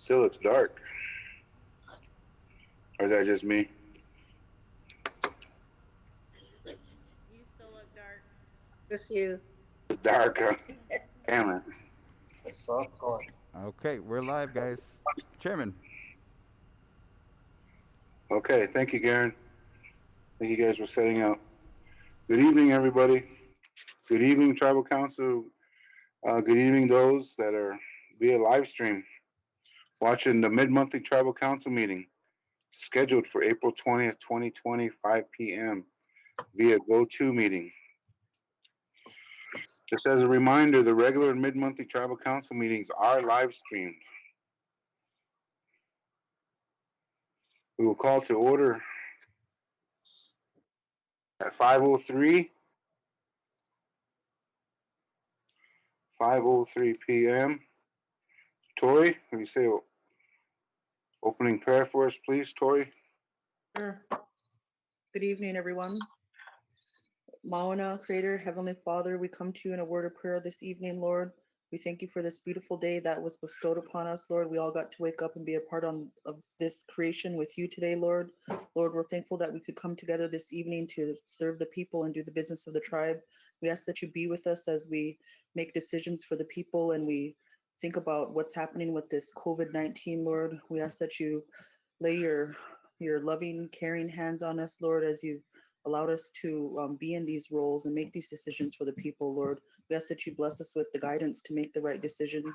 Still looks dark. Or is that just me? You still look dark. Just you. It's dark, huh? Damn it. It's all going. Okay, we're live, guys. Chairman. Okay, thank you, Garen. Thank you guys for setting up. Good evening, everybody. Good evening, Tribal Council. Good evening, those that are via live stream watching the mid-monthly Tribal Council meeting scheduled for April 20th, 2020, 5 p.m. via Go-To meeting. Just as a reminder, the regular and mid-monthly Tribal Council meetings are live streamed. We will call to order at 5:03 p.m. Tori, will you say opening prayer for us, please, Tori? Sure. Good evening, everyone. Mauna, Creator, Heavenly Father, we come to you in a word of prayer this evening, Lord. We thank you for this beautiful day that was bestowed upon us, Lord. We all got to wake up and be a part of this creation with you today, Lord. Lord, we're thankful that we could come together this evening to serve the people and do the business of the tribe. We ask that you be with us as we make decisions for the people and we think about what's happening with this COVID-19, Lord. We ask that you lay your loving, caring hands on us, Lord, as you've allowed us to be in these roles and make these decisions for the people, Lord. We ask that you bless us with the guidance to make the right decisions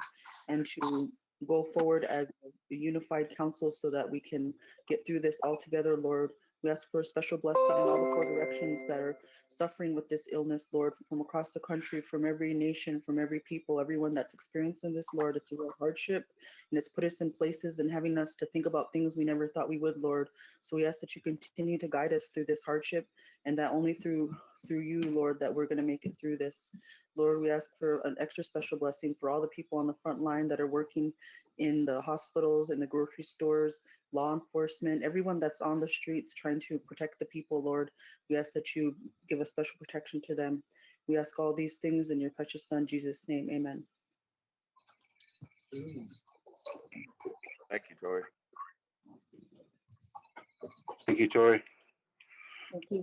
and to go forward as a unified council so that we can get through this all together, Lord. We ask for a special blessing in all the 4 directions that are suffering with this illness, Lord, from across the country, from every nation, from every people, everyone that's experiencing this, Lord. It's a real hardship, and it's put us in places and having us to think about things we never thought we would, Lord. So we ask that you continue to guide us through this hardship, and that only through you, Lord, that we're going to make it through this. Lord, we ask for an extra special blessing for all the people on the front line that are working in the hospitals, in the grocery stores, law enforcement, everyone that's on the streets trying to protect the people, Lord. We ask that you give a special protection to them. We ask all these things in your precious Son, Jesus' name. Amen. Thank you, Tori. Thank you, Tori. Thank you.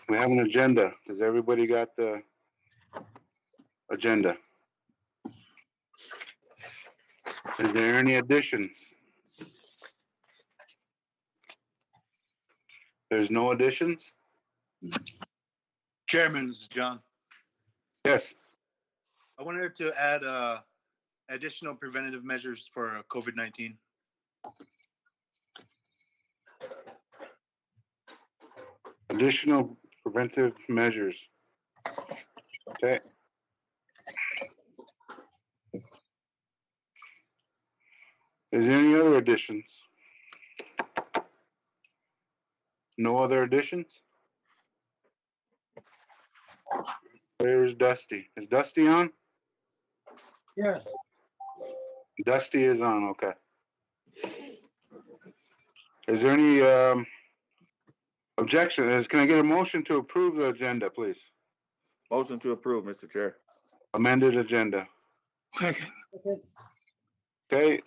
We have an agenda. Does everybody got the agenda? Is there any additions? There's no additions? Chairman, this is John. Yes. I wanted to add additional preventative measures for COVID-19. Additional preventive measures. Okay. Is there any other additions? No other additions? Where's Dusty? Is Dusty on? Yes. Dusty is on, okay. Is there any objection? Can I get a motion to approve the agenda, please? Motion to approve, Mr. Chair. Amended agenda. Second. Okay.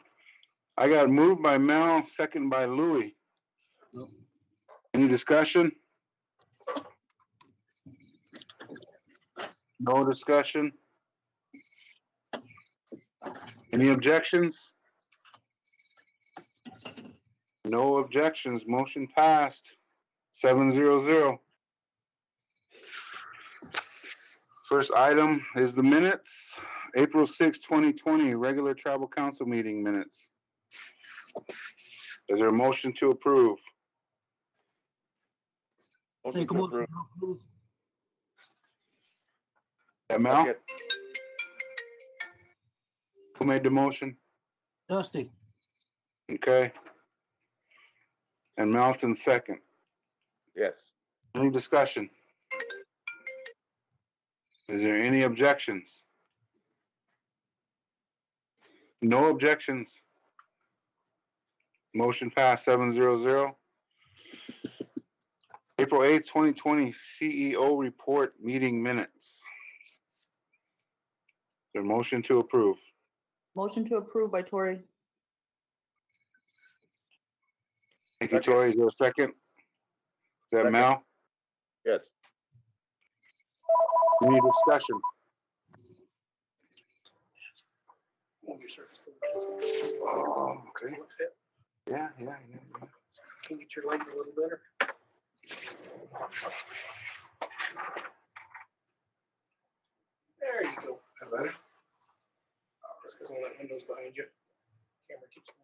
I got moved by Mel, second by Louie. Nope. Any discussion? No discussion? Any objections? No objections. Motion passed. 7-0-0. First item is the minutes. April 6, 2020, regular tribal council meeting minutes. Is there a motion to approve? Motion to approve. Mel? Second. Who made the motion? Dusty. Okay. And Melton second. Yes. Any discussion? Is there any objections? No objections. Motion passed 7-0-0. April 8th, 2020 CEO report meeting minutes. Their motion to approve. Motion to approve by Tori. Thank you, Second. Tori. Is there a second? Is that Second. Mel? Yes. Any discussion? Oh, okay. Yeah. Can you get your light a little better? There you go. That better? Just because all that window's behind you. Camera keeps going.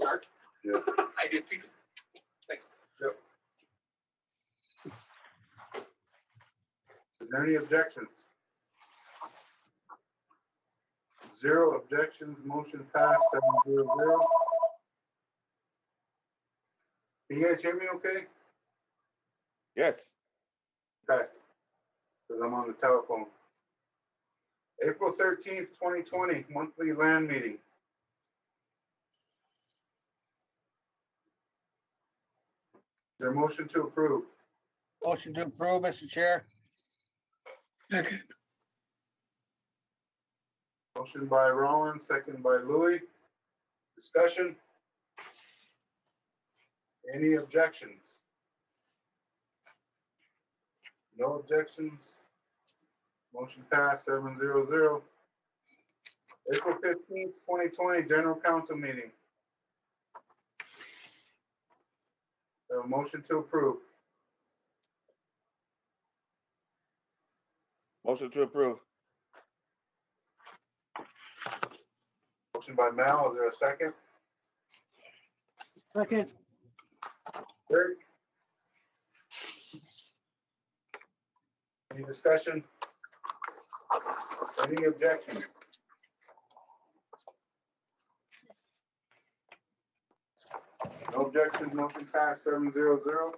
Dark. Yeah. I did too. Thanks. Is there any objections? Zero objections, motion passed, 7-0-0. Can you guys hear me okay? Yes. Okay. Because I'm on the telephone. April 13th, 2020, monthly land meeting. Is there a motion to approve? Motion to approve, Mr. Chair. Second. Motion by Rollins, second by Louis. Discussion? Any objections? No objections. Motion passed, 7-0-0. April 15th, 2020, general council meeting. Have a motion to approve. Motion to approve. Motion by Mel, is there a second? Second. Eric? Any discussion? Any objection? No objections, motion passed, 7-0-0.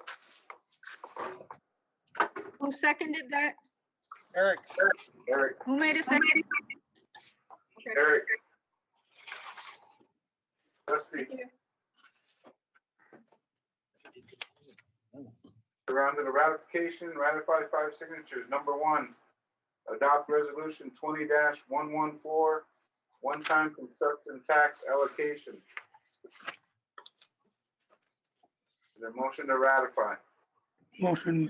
Who seconded that? Eric. Eric, Who made a second? Okay. Eric. Dusty. Thank you. Around to the ratification, ratify 5 signatures. Number 1, adopt resolution 20-114, one-time construction tax allocation. Is there a motion to ratify? Motion.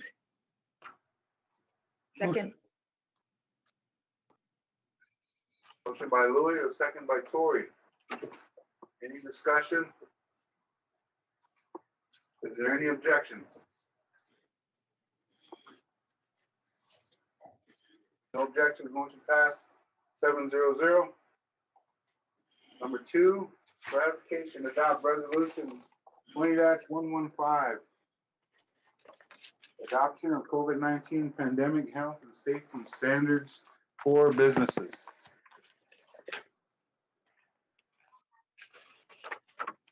Second. Motion by Louis, or second by Tori. Any discussion? Is there any objections? No objections, motion passed, 7-0-0. Number 2, ratification, adopt resolution 20-115. Adoption of COVID-19 pandemic health and safety standards for businesses.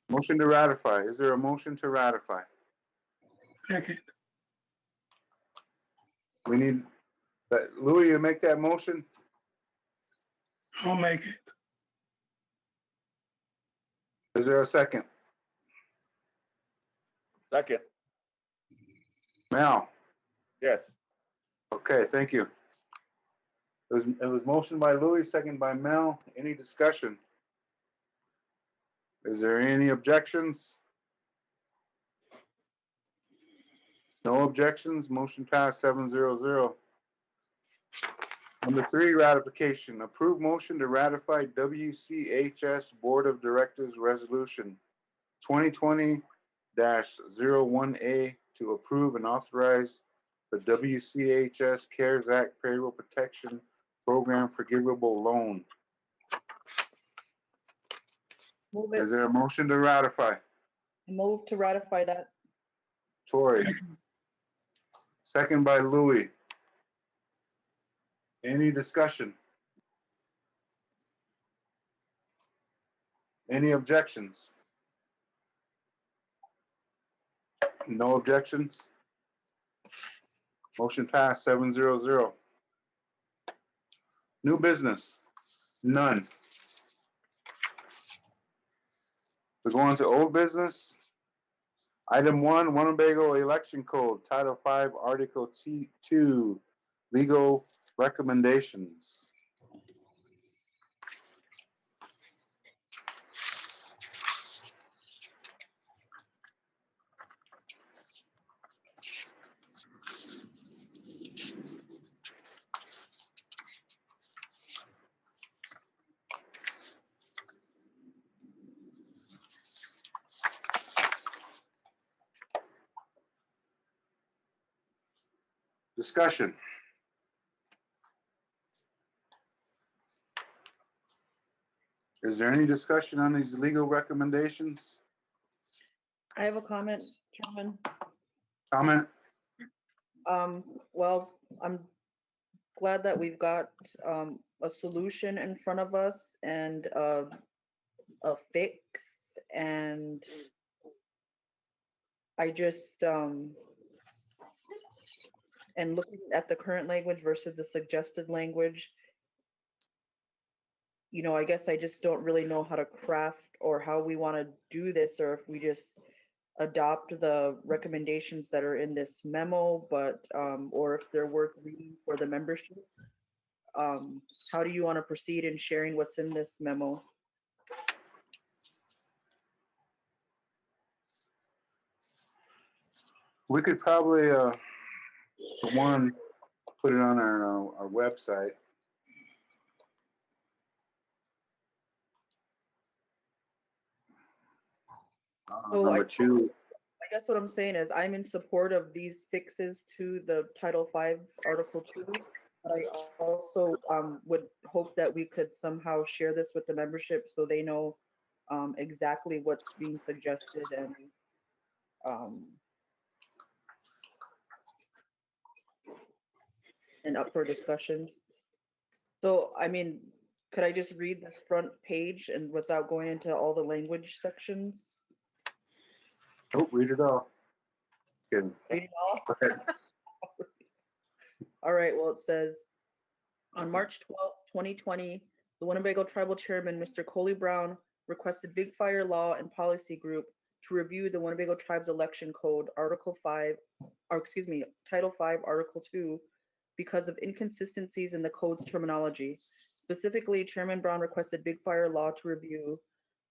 Motion to ratify. Is there a motion to ratify? Second. We need that. Louis, you make that motion? I'll make it. Is there a second? Second. Mel? Yes. Okay, thank you. It was motion by Louis, second by Mel. Any discussion? Is there any objections? No objections, motion passed, 7-0-0. Number 3, ratification. Approve motion to ratify WCHS Board of Directors Resolution 2020-01A to approve and authorize the WCHS CARES Act Payroll Protection Program Forgivable Loan. Move it. Is there a motion to ratify? Move to ratify that. Tori. Second by Louis. Any discussion? Any objections? No objections? Motion passed, 7-0-0. New business, none. We go on to old business. Item 1, Winnebago Election Code, Title 5, Article T2, legal recommendations. Discussion. Is there any discussion on these legal recommendations? I have a comment, Chairman. Comment? Well, I'm glad that we've got a solution in front of us and a fix, and I just and looking at the current language versus the suggested language, you know, I guess I just don't really know how to craft or how we want to do this, or if we just adopt the recommendations that are in this memo, but or if they're worth reading for the membership. How do you want to proceed in sharing what's in this memo? We could probably, for one, put it on our website. Number two, I guess what I'm saying is I'm in support of these fixes to the Title V, Article 2. But I also would hope that we could somehow share this with the membership so they know exactly what's being suggested and up for discussion. So, I mean, could I just read this front page and without going into all the language sections? oh, read it all. Kidding. Read it all? Go ahead. All right, well, it says, on March 12th, 2020, the Winnebago Tribal Chairman, Mr. Coley Brown, requested Big Fire Law and Policy Group to review the Winnebago Tribes Election Code, Article 5, or excuse me, Title 5, Article 2, because of inconsistencies in the code's terminology. Specifically, Chairman Brown requested Big Fire Law to review,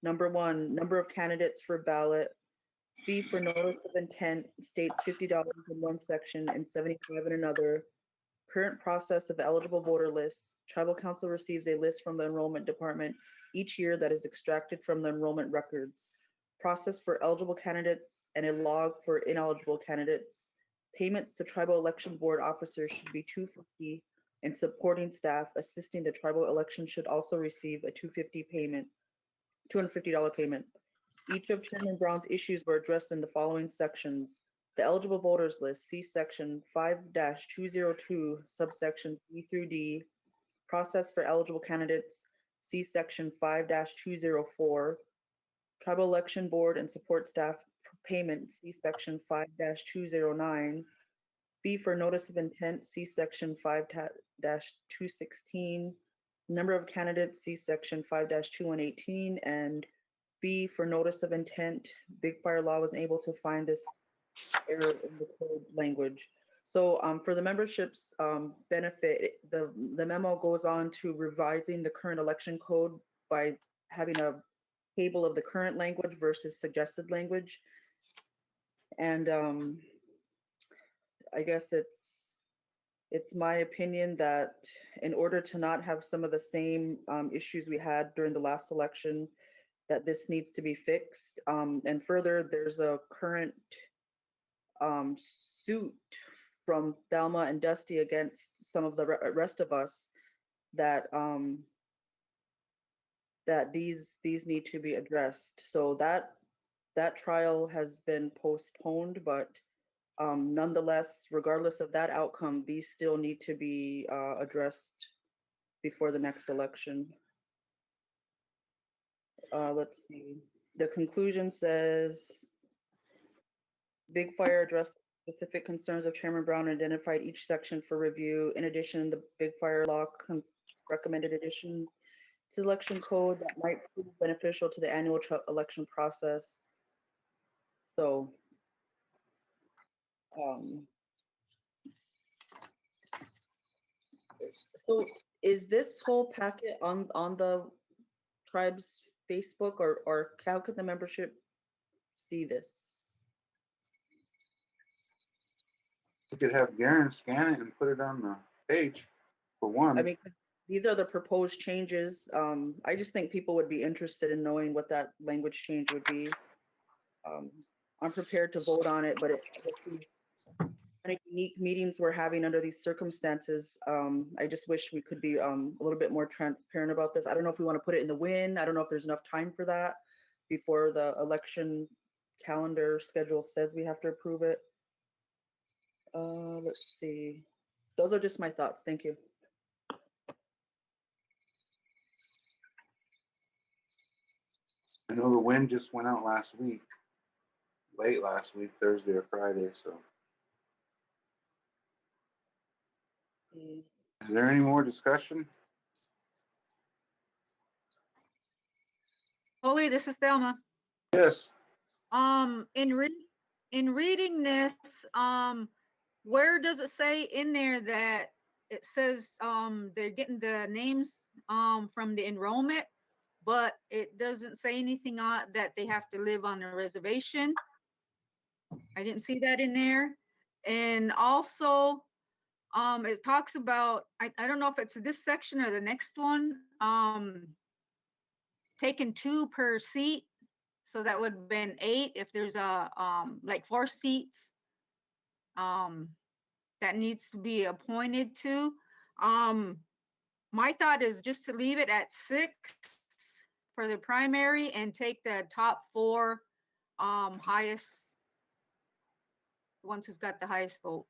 number one, number of candidates for ballot, fee for notice of intent states $50 in one section and $75 in another. Current process of eligible voter lists. Tribal Council receives a list from the enrollment department each year that is extracted from the enrollment records. Process for eligible candidates and a log for ineligible candidates. Payments to tribal election board officers should be $250, and supporting staff assisting the tribal election should also receive a $250 payment, $250 payment. Each of Chairman Brown's issues were addressed in the following sections. The eligible voters list, see section 5-202, subsections B through D. Process for eligible candidates, see section 5-204. Tribal election board and support staff payment, see section 5-209. Fee for notice of intent, see section 5-216. Number of candidates, see section 5-2118. And fee for notice of intent, Big Fire Law was able to find this error in the code language. So for the membership's benefit, the memo goes on to revising the current election code by having a table of the current language versus suggested language. And I guess it's my opinion that in order to not have some of the same issues we had during the last election, that this needs to be fixed. And further, there's a current suit from Thelma and Dusty against some of the rest of us that that these need to be addressed. So that trial has been postponed, but nonetheless, regardless of that outcome, these still need to be addressed before the next election. Let's see. The conclusion says, Big Fire addressed specific concerns of Chairman Brown and identified each section for review. In addition, the Big Fire Law recommended addition to the election code that might prove beneficial to the annual election process. So, So is this whole packet on the tribe's Facebook, or how could the membership see this? You could have Garen scan it and put it on the page for one. I mean, these are the proposed changes. I just think people would be interested in knowing what that language change would be. I'm prepared to vote on it, but it's kind of unique meetings we're having under these circumstances. I just wish we could be a little bit more transparent about this. I don't know if we want to put it in the win. I don't know if there's enough time for that before the election calendar schedule says we have to approve it. Let's see. Those are just my thoughts. Thank you. I know the wind just went out last week, late last week, Thursday or Friday. So, is there any more discussion? Holly, this is Thelma. Yes. In reading this, where does it say in there that it says they're getting the names from the enrollment, but it doesn't say anything on that they have to live on a reservation? I didn't see that in there. And also, it talks about, I don't know if it's this section or the next one, taking 2 per seat. So that would have been 8 if there's a like 4 seats that needs to be appointed to. My thought is just to leave it at 6 for the primary and take the top 4 highest, the ones who's got the highest vote.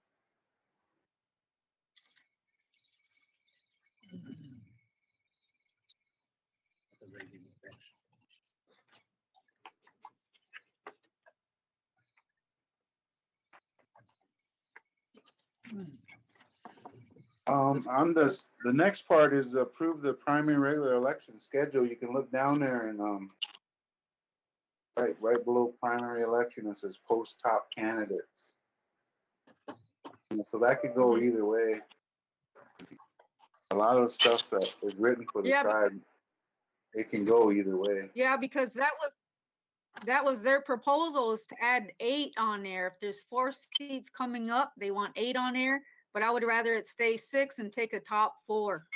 On this, the next part is approve the primary regular election schedule. You can look down there and right below primary election, it says post top candidates. And so that could go either way. A lot of the stuff that is written for the tribe, it can go either way. Yeah, because that was their proposal, is to add 8 on there. If there's 4 seats coming up, they want 8 on there, but I would rather it stay 6 and take a top 4.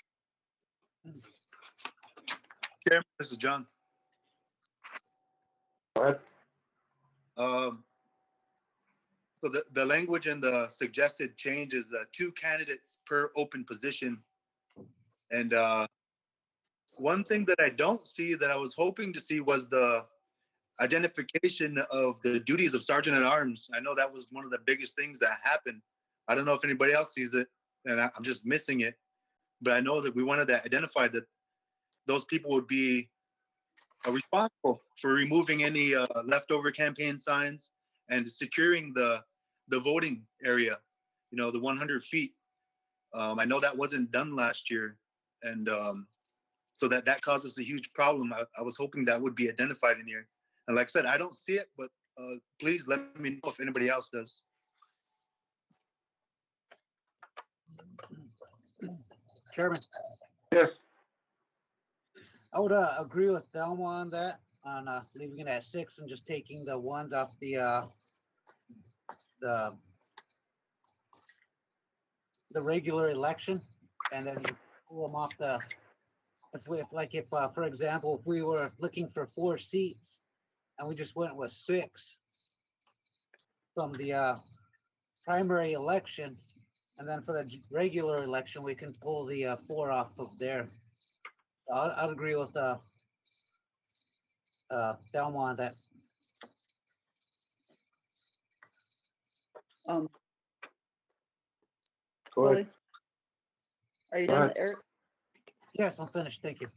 Chairman, this is John. What? So the language in the suggested change is 2 candidates per open position. And one thing that I don't see that I was hoping to see was the identification of the duties of Sergeant at Arms. I know that was one of the biggest things that happened. I don't know if anybody else sees it, and I'm just missing it. But I know that we wanted to identify that those people would be responsible for removing any leftover campaign signs and securing the voting area, the 100 feet. I know that wasn't done last year. And so that causes a huge problem. I was hoping that would be identified in here. And like I said, I don't see it, but please let me know if anybody else does. Chairman, Yes. I would agree with Thelma on that, on leaving it at 6 and just taking the ones off the regular election, and then pull them off the. If for example, if we were looking for 4 seats and we just went with 6 from the primary election, and then for the regular election, we can pull the 4 off of there. So I'd agree with Thelma on that. Go ahead. Are you Go done, ahead. Eric? Yes, I'm finished. Thank you.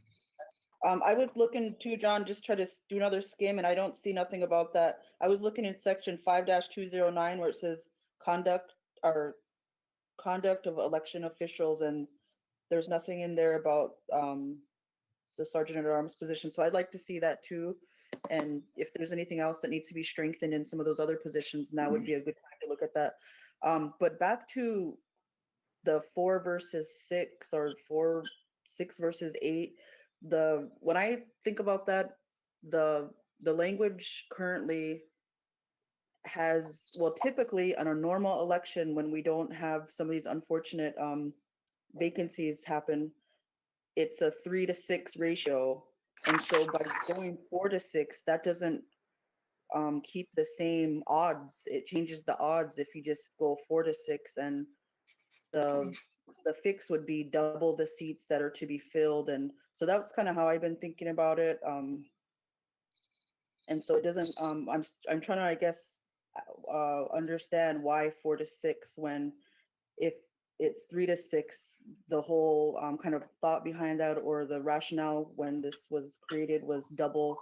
I was looking too, John, just try to do another skim, and I don't see nothing about that. I was looking in section 5-209 where it says conduct of election officials, and there's nothing in there about the sergeant at arms position. So I'd like to see that too. And if there's anything else that needs to be strengthened in some of those other positions, now would be a good time to look at that. But back to the 4 versus 6 or 6 versus 8. When I think about that, the language currently has, well, typically on a normal election, when we don't have some of these unfortunate vacancies happen, it's a 3-to-6 ratio. And so by going 4-to-6, that doesn't keep the same odds. It changes the odds if you just go 4-to-6, and the fix would be double the seats that are to be filled. And so that's kind of how I've been thinking about it. And so it doesn't, I'm trying to, I guess, understand why 4-to-6 when, if it's 3-to-6, the whole kind of thought behind that, or the rationale when this was created, was double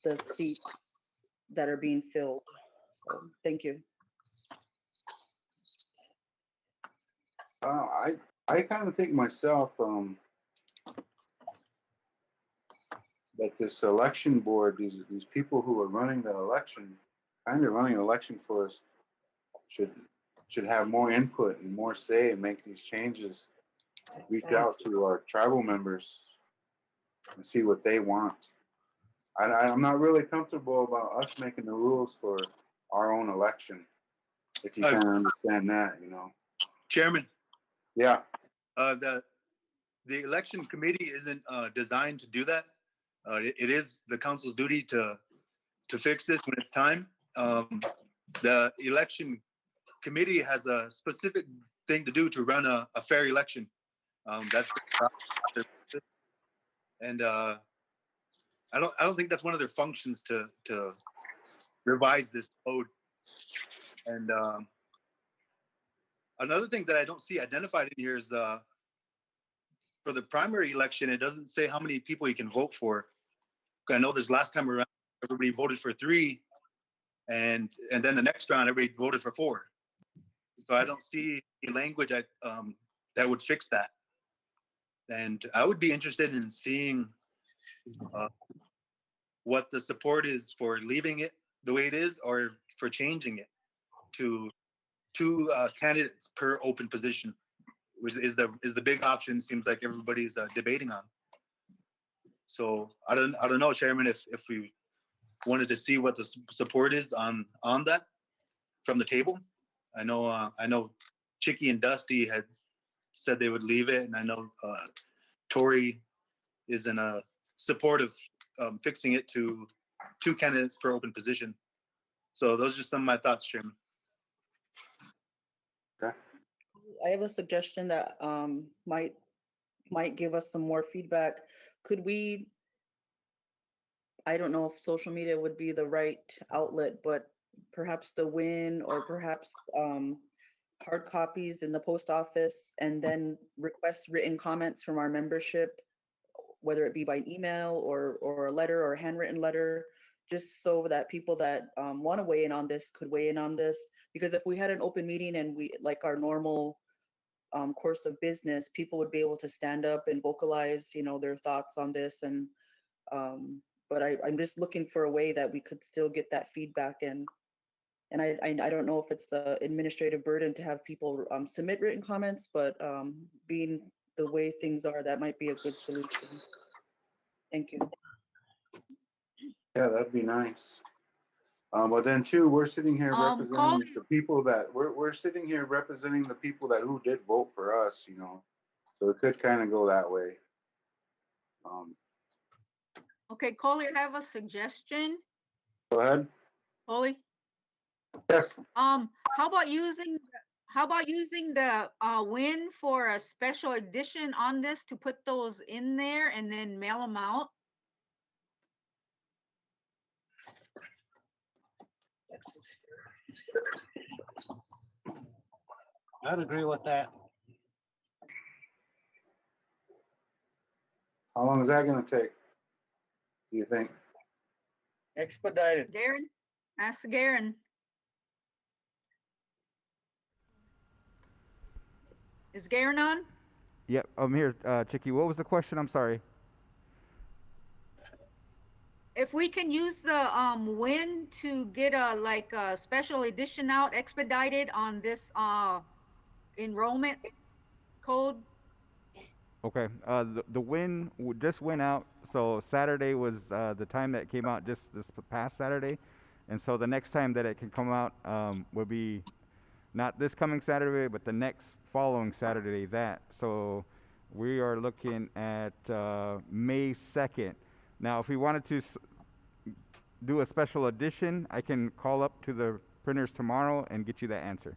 the seats that are being filled. So thank you. I kind of think myself that this election board, these people who are running the election, kind of running the election for us, should have more input and more say and make these changes. Reach out to our tribal members and see what they want. I'm not really comfortable about us making the rules for our own election. If you kind of understand that, you know. Chairman, Yeah. the election committee isn't designed to do that. It is the council's duty to fix this when it's time. The election committee has a specific thing to do to run a fair election. That's and I don't think that's one of their functions to revise this code. And another thing that I don't see identified in here is for the primary election, it doesn't say how many people you can vote for. I know this last time around, everybody voted for 3, and then the next round, everybody voted for 4. So I don't see any language that would fix that. And I would be interested in seeing what the support is for leaving it the way it is, or for changing it to 2 candidates per open position, which is the big option. Seems like everybody's debating on. So I don't know, Chairman, if we wanted to see what the support is on that from the table. I know Chicky and Dusty had said they would leave it, and I know Tori is in a support of fixing it to 2 candidates per open position. So those are some of my thoughts, Chairman. Okay. I have a suggestion that might give us some more feedback. Could we, I don't know if social media would be the right outlet, but perhaps the Win, or perhaps hard copies in the post office, and then request written comments from our membership, whether it be by email or a letter, or a handwritten letter, just so that people that want to weigh in on this could weigh in on this. Because if we had an open meeting and we, like our normal course of business, people would be able to stand up and vocalize, their thoughts on this. And but I'm just looking for a way that we could still get that feedback in. And I don't know if it's an administrative burden to have people submit written comments, but being the way things are, that might be a good solution. Thank you. Yeah, that'd be nice. But then too, we're sitting here representing the people that we're sitting here representing the people that who did vote for us, So it could kind of go that way. Okay, Coley, I have a suggestion. Go ahead. Coley. Yes. How about using the Win for a special edition on this, to put those in there and then mail them out? I'd agree with that. How long is that going to take, do you think? Expedited. Garen, ask Garen. Is Garen on? Yep, I'm here, Chicky. What was the question? I'm sorry. If we can use the Win to get a special edition out, expedited on this enrollment code. Okay. The win just went out. So Saturday was the time that it came out just this past Saturday, and so the next time that it can come out will be not this coming Saturday, but the next following Saturday. That so we are looking at May 2nd. Now, if we wanted to do a special edition, I can call up to the printers tomorrow and get you that answer.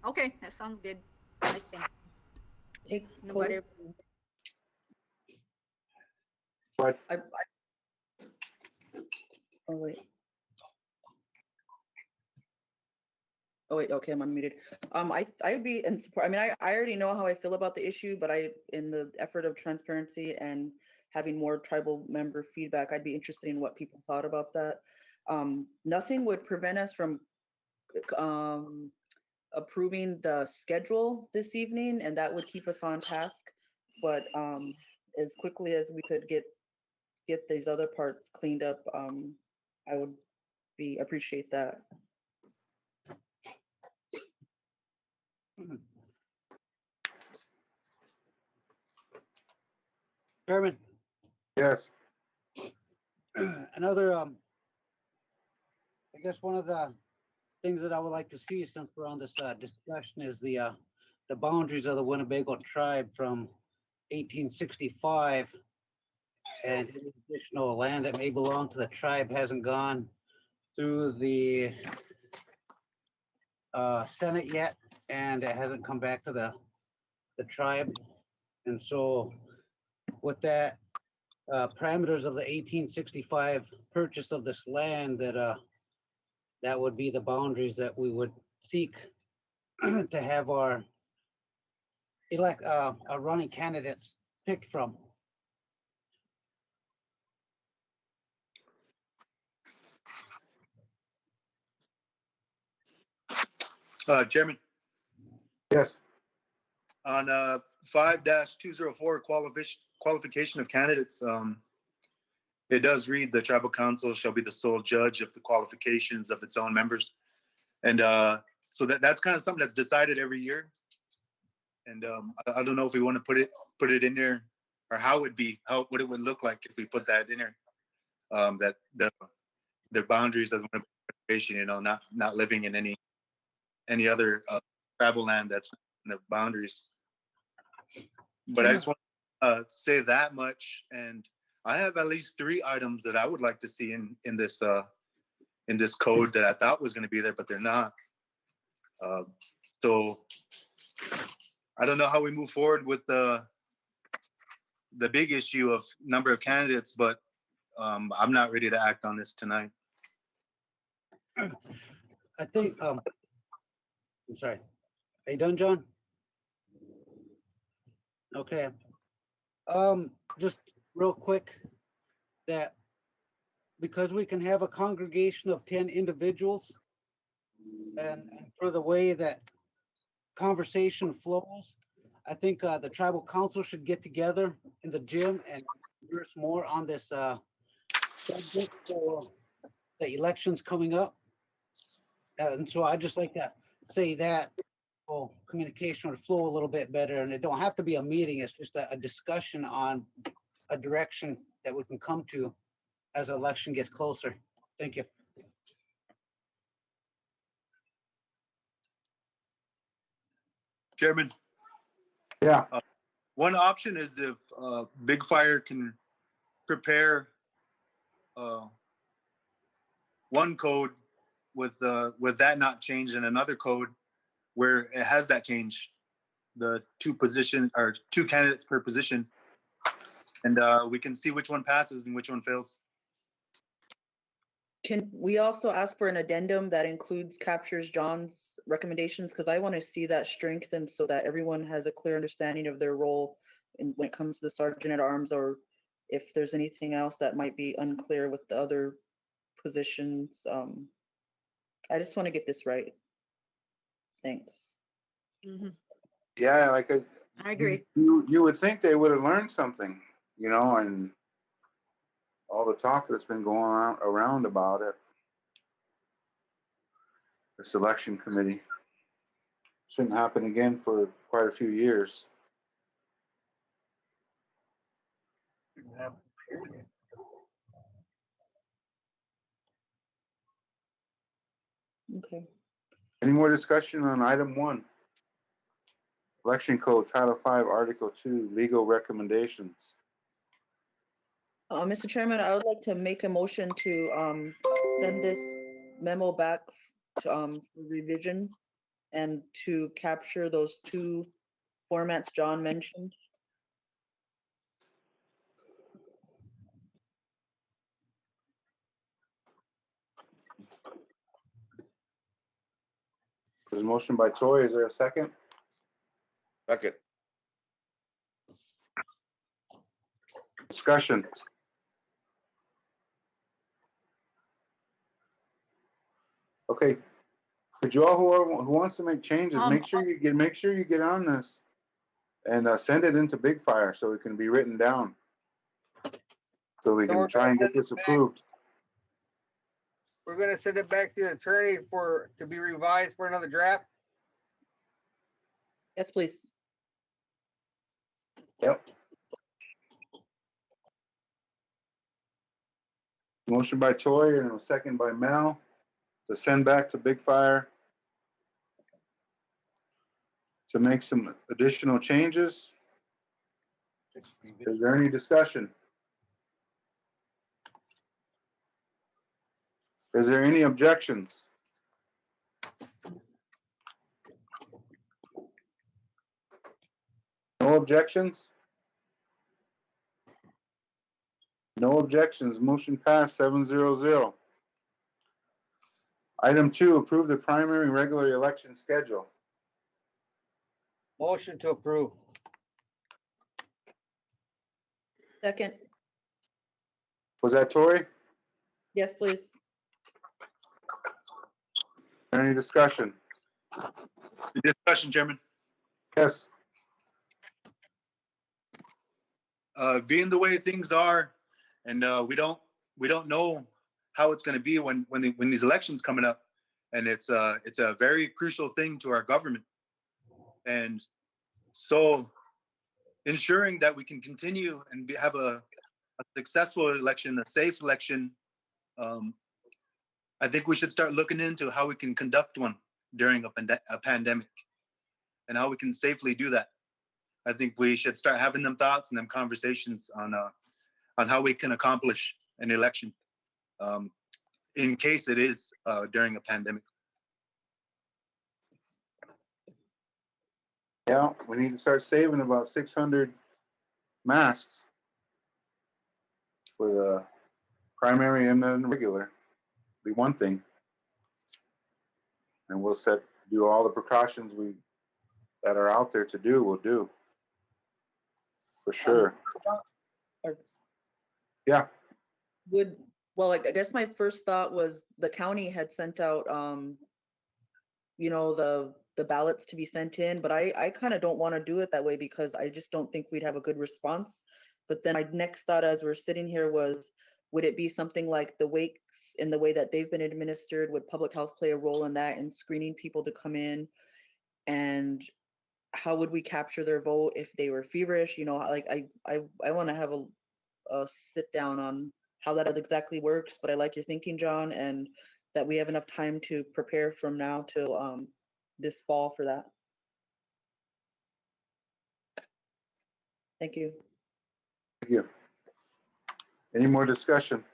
Okay, that sounds good. I think Hey, nobody. Cole, But oh wait. Oh wait, okay, I'm unmuted. I'd be in support. I mean, I already know how I feel about the issue, but in the effort of transparency and having more tribal member feedback, I'd be interested in what people thought about that. Nothing would prevent us from um, approving the schedule this evening, and that would keep us on task. But as quickly as we could get these other parts cleaned up, I would appreciate that. Chairman, yes, another, I guess one of the things that I would like to see since we're on this discussion is the boundaries of the Winnebago tribe from 1865, and any additional land that may belong to the tribe hasn't gone through the Senate yet, and it hasn't come back to the tribe. And so with that parameters of the 1865 purchase of this land, that would be the boundaries that we would seek to have our our running candidates picked from. Chairman, yes. on 5-204 qualification of candidates, it does read the tribal council shall be the sole judge of the qualifications of its own members. And so that's kind of something that's decided every year. And I don't know if we want to put it in there, or how what it would look like if we put that in there. That the boundaries of the qualification, not living in any other tribal land that's in the boundaries. But I just want to say that much, and I have at least 3 items that I would like to see in this code that I thought was going to be there, but they're not. So I don't know how we move forward with the big issue of number of candidates, but I'm not ready to act on this tonight. I think, I'm sorry. Are you done, John? Okay. Just real quick, that because we can have a congregation of 10 individuals, and for the way that conversation flows, I think the tribal council should get together in the gym and converse more on this subject for the elections coming up. And so I just like to say that communication would flow a little bit better, and it don't have to be a meeting. It's just a discussion on a direction that we can come to as the election gets closer. Thank you. Chairman, Yeah, one option is if Big Fire can prepare one code with that not changed, and another code where it has that change, the 2 candidates per position, and we can see which one passes and which one fails. Can we also ask for an addendum that captures John's recommendations? Because I want to see that strengthened so that everyone has a clear understanding of their role when it comes to the sergeant at arms, or if there's anything else that might be unclear with the other positions. I just want to get this right. Thanks. Mhm. yeah. I agree. You would think they would have learned something, and all the talk that's been going on around about it. The selection committee. shouldn't happen again for quite a few years. Okay. Any more discussion on item 1? Election Code Title 5, Article 2, legal recommendations. Mr. Chairman, I would like to make a motion to send this memo back to for revisions and to capture those 2 formats John mentioned. There's a motion by Toy. Is there a second? Second. Discussion. Okay. Could you all, who wants to make changes, make sure you get on this and send it into Big Fire so it can be written down. So we can try and get this approved. We're gonna send it back to the attorney to be revised for another draft. Yes, please. Yep. Motion by Toy and a second by Mal to send back to Big Fire to make some additional changes. Is there any discussion? Is there any objections? No objections? No objections. Motion passed 7-0-0. Item 2, approve the primary and regular election schedule. Motion to approve. Second. Was that Tory? Yes, please. Any discussion? Discussion, Chairman. Yes. Being the way things are, and we don't know how it's going to be when these elections coming up, and it's a very crucial thing to our government, and so ensuring that we can continue and have a successful election, a safe election. I think we should start looking into how we can conduct one during a pandemic and how we can safely do that. I think we should start having them thoughts and them conversations on how we can accomplish an election in case it is during a pandemic. Yeah, we need to start saving about 600 masks for the primary and then regular. Be one thing. And we'll do all the precautions that are out there to do, we'll do. For sure. Yeah. Well, I guess my first thought was the county had sent out, the ballots to be sent in, but I kind of don't want to do it that way because I just don't think we'd have a good response. But then my next thought as we're sitting here was, would it be something like the wakes in the way that they've been administered? Would public health play a role in that and screening people to come in? And how would we capture their vote if they were feverish? I want to have a sit down on how that exactly works, but I like your thinking, John, and that we have enough time to prepare from now till this fall for that. Thank you. Thank you. Any more discussion?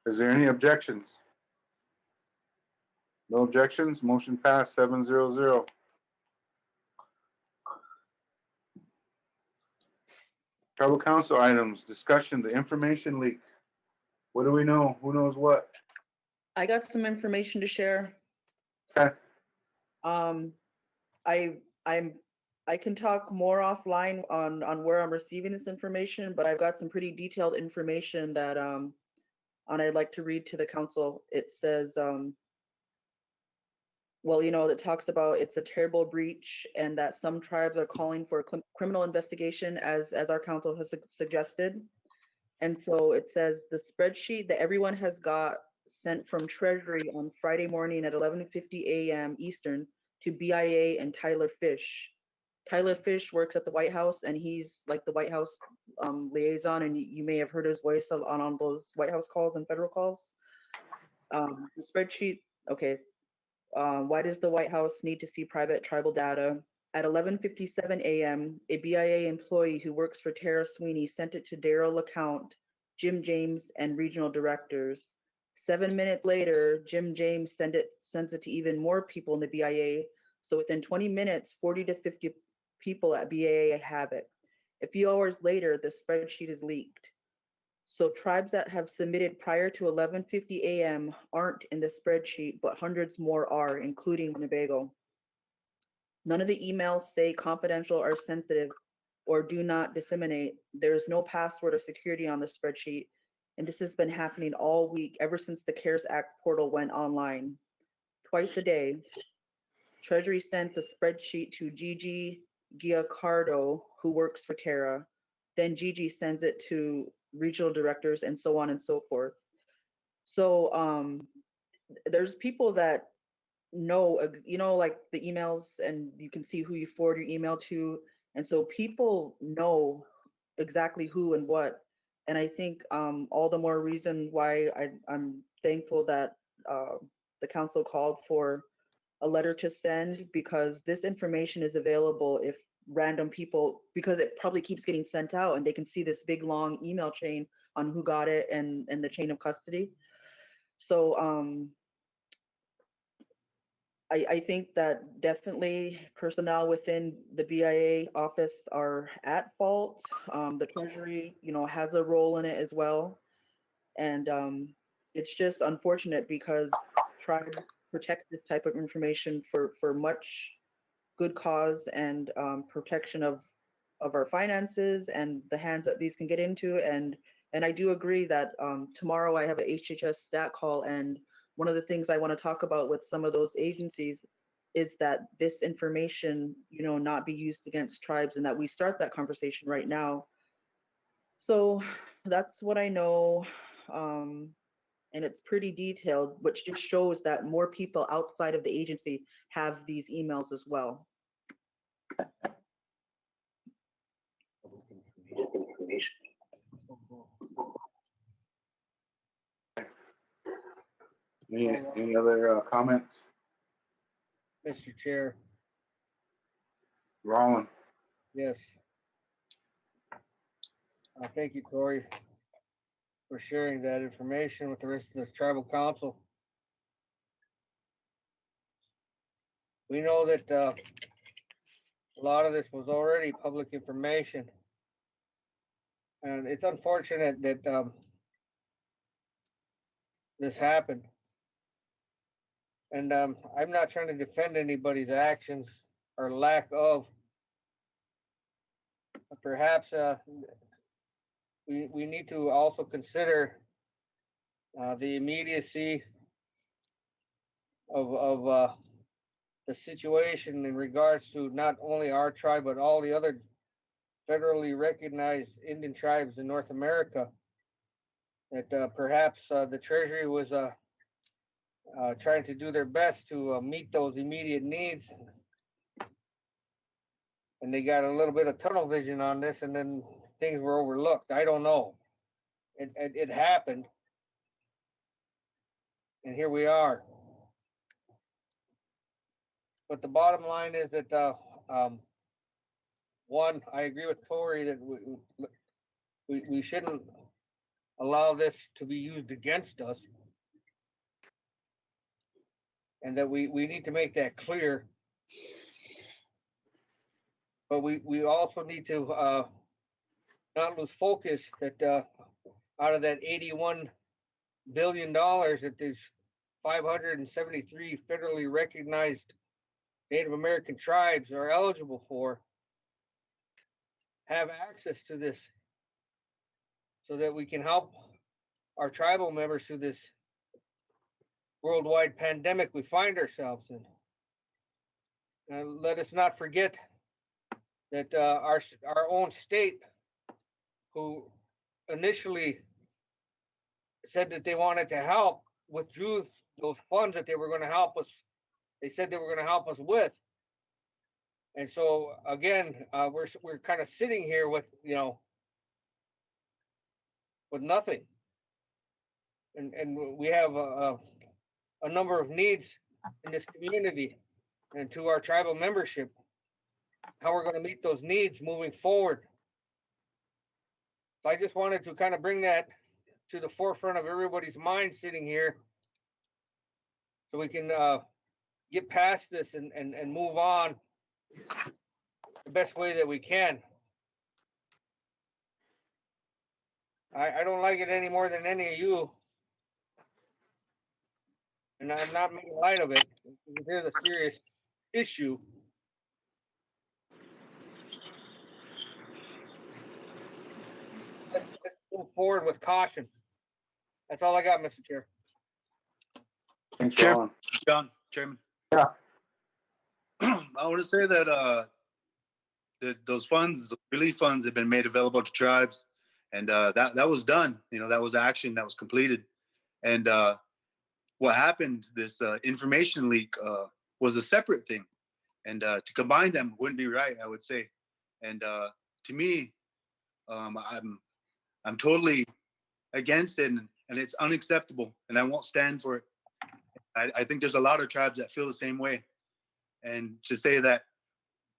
Is there any objections? No objections. Motion passed 7-0-0. Tribal council items, discussion, the information leak. What do we know? Who knows what? I got some information to share. Okay. I can talk more offline on where I'm receiving this information, but I've got some pretty detailed information that I'd like to read to the council. It says, it talks about it's a terrible breach and that some tribes are calling for a criminal investigation as our council has suggested. And so it says the spreadsheet that everyone has got sent from Treasury on Friday morning at 11:50 a.m. Eastern to BIA and Tyler Fish. Tyler Fish works at the White House, and he's like the White House liaison, and you may have heard his voice on those White House calls and federal calls. The spreadsheet, okay. Why does the White House need to see private tribal data? At 11:57 a.m., a BIA employee who works for Tara Sweeney sent it to Daryl LeCount, Jim James, and regional directors. 7 minutes later, Jim James sends it to even more people in the BIA. So within 20 minutes, 40 to 50 people at BIA have it. A few hours later, the spreadsheet is leaked. So tribes that have submitted prior to 11:50 a.m. aren't in the spreadsheet, but hundreds more are, including Winnebago. None of the emails say confidential or sensitive or do not disseminate. There is no password or security on the spreadsheet, and this has been happening all week ever since the CARES Act portal went online. Twice a day, Treasury sends a spreadsheet to Gigi Giacardo, who works for Terra. Then Gigi sends it to regional directors and so on and so forth. So there's people that know, like the emails, and you can see who you forward your email to. And so people know exactly who and what. And I think all the more reason why I'm thankful that the council called for a letter to send, because this information is available if random people, because it probably keeps getting sent out and they can see this big long email chain on who got it and the chain of custody. So I think that definitely personnel within the BIA office are at fault. The Treasury, has a role in it as well. And it's just unfortunate because tribes protect this type of information for much good cause and protection of our finances and the hands that these can get into. And I do agree that tomorrow I have a HHS stat call, and one of the things I want to talk about with some of those agencies is that this information, not be used against tribes, and that we start that conversation right now. So that's what I know. And it's pretty detailed, which just shows that more people outside of the agency have these emails as well. Any other comments? Mr. Chair, Roland? yes. Thank you, Corey, for sharing that information with the rest of the tribal council. We know that a lot of this was already public information. And it's unfortunate that this happened. And I'm not trying to defend anybody's actions or lack of. But perhaps we need to also consider the immediacy of the situation in regards to not only our tribe, but all the other federally recognized Indian tribes in North America. That perhaps the Treasury was trying to do their best to meet those immediate needs. And they got a little bit of tunnel vision on this, and then things were overlooked. I don't know. It happened. And here we are. But the bottom line is that, one, I agree with Tori that we shouldn't allow this to be used against us. And that we need to make that clear. But we also need to not lose focus that out of that $81 billion that these 573 federally recognized Native American tribes are eligible for, have access to this so that we can help our tribal members through this worldwide pandemic we find ourselves in. And let us not forget that our own state, who initially said that they wanted to help, withdrew those funds that they were going to help us. They said they were going to help us with. And so again, we're kind of sitting here with, you know, with nothing. And we have a number of needs in this community and to our tribal membership, how we're going to meet those needs moving forward. So I just wanted to kind of bring that to the forefront of everybody's mind sitting here so we can get past this and move on the best way that we can. I don't like it any more than any of you. And I'm not making light of it. There's a serious issue. Let's move forward with caution. That's all I got, Mr. Chair. Thanks, Chair- Ron. John, Chairman. Yeah. I want to say that those funds, the relief funds, have been made available to tribes, and that was done. You know, that was action that was completed. And what happened? This information leak was a separate thing, and to combine them wouldn't be right, I would say. And to me, I'm totally against it, and it's unacceptable, and I won't stand for it. I think there's a lot of tribes that feel the same way, and to say that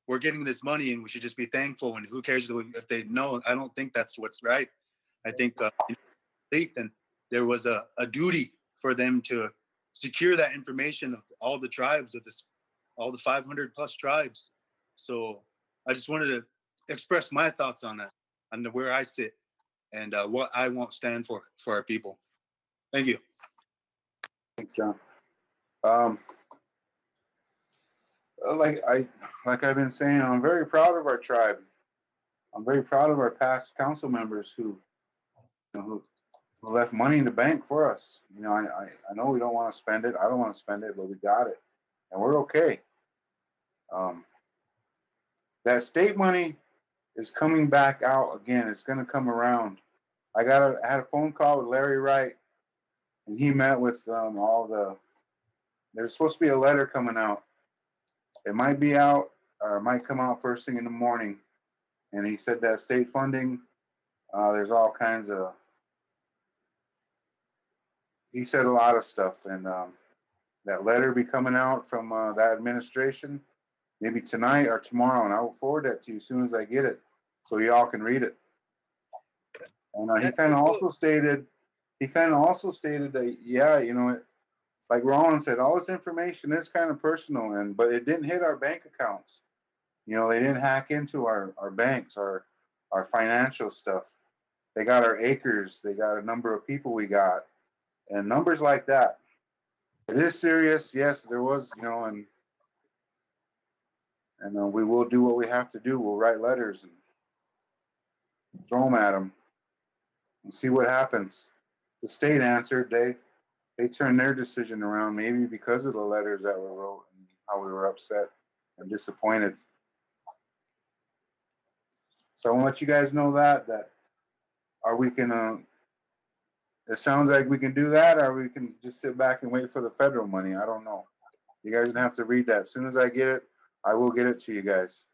we're getting this money and we should just be thankful and who cares if they know, I don't think that's what's right. I think leaked, and there was a duty for them to secure that information of all the tribes of this, all the 500 plus tribes. So I just wanted to express my thoughts on that, on where I sit and what I won't stand for our people. Thank you. Thanks, John. Like I've been saying, I'm very proud of our tribe. I'm very proud of our past council members who left money in the bank for us. You know, I know we don't want to spend it. I don't want to spend it, but we got it, and we're okay. That state money is coming back out again. It's going to come around. I had a phone call with Larry Wright, and he met with all the. There's supposed to be a letter coming out. It might be out, or it might come out first thing in the morning. And he said that state funding, there's all kinds of. He said a lot of stuff, and that letter be coming out from that administration, maybe tonight or tomorrow, and I will forward that to you as soon as I get it, so y'all can read it. And he kind of also stated that, yeah, you know, like Roland said, all this information is kind of personal, but it didn't hit our bank accounts. You know, they didn't hack into our banks, our financial stuff. They got our acres. They got a number of people we got, and numbers like that. It is serious. Yes, there was, you know, and we will do what we have to do. We'll write letters and throw them at them and see what happens. The state answered. They turned their decision around, maybe because of the letters that were wrote and how we were upset and disappointed. So I want to let you guys know that we can. It sounds like we can do that, or we can just sit back and wait for the federal money. I don't know. You guys are gonna have to read that. As soon as I get it, I will get it to you guys.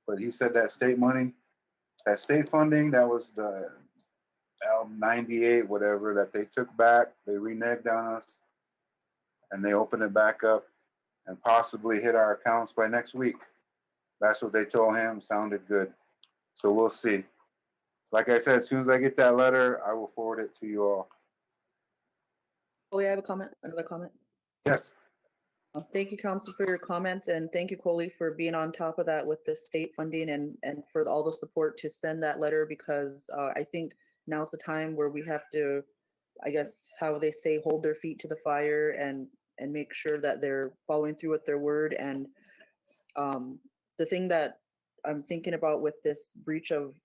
But he said that state money, that state funding, that was the L98, whatever, that they took back. They reneged on us, and they opened it back up, and possibly hit our accounts by next week. That's what they told him. Sounded good. So we'll see. Like I said, as soon as I get that letter, I will forward it to you all. Coley, I have another comment. Yes. Thank you, Council, for your comments, and thank you, Coley, for being on top of that with the state funding and for all the support to send that letter, because I think now's the time where we have to, I guess, how they say, hold their feet to the fire and make sure that they're following through with their word. And the thing that I'm thinking about with this breach of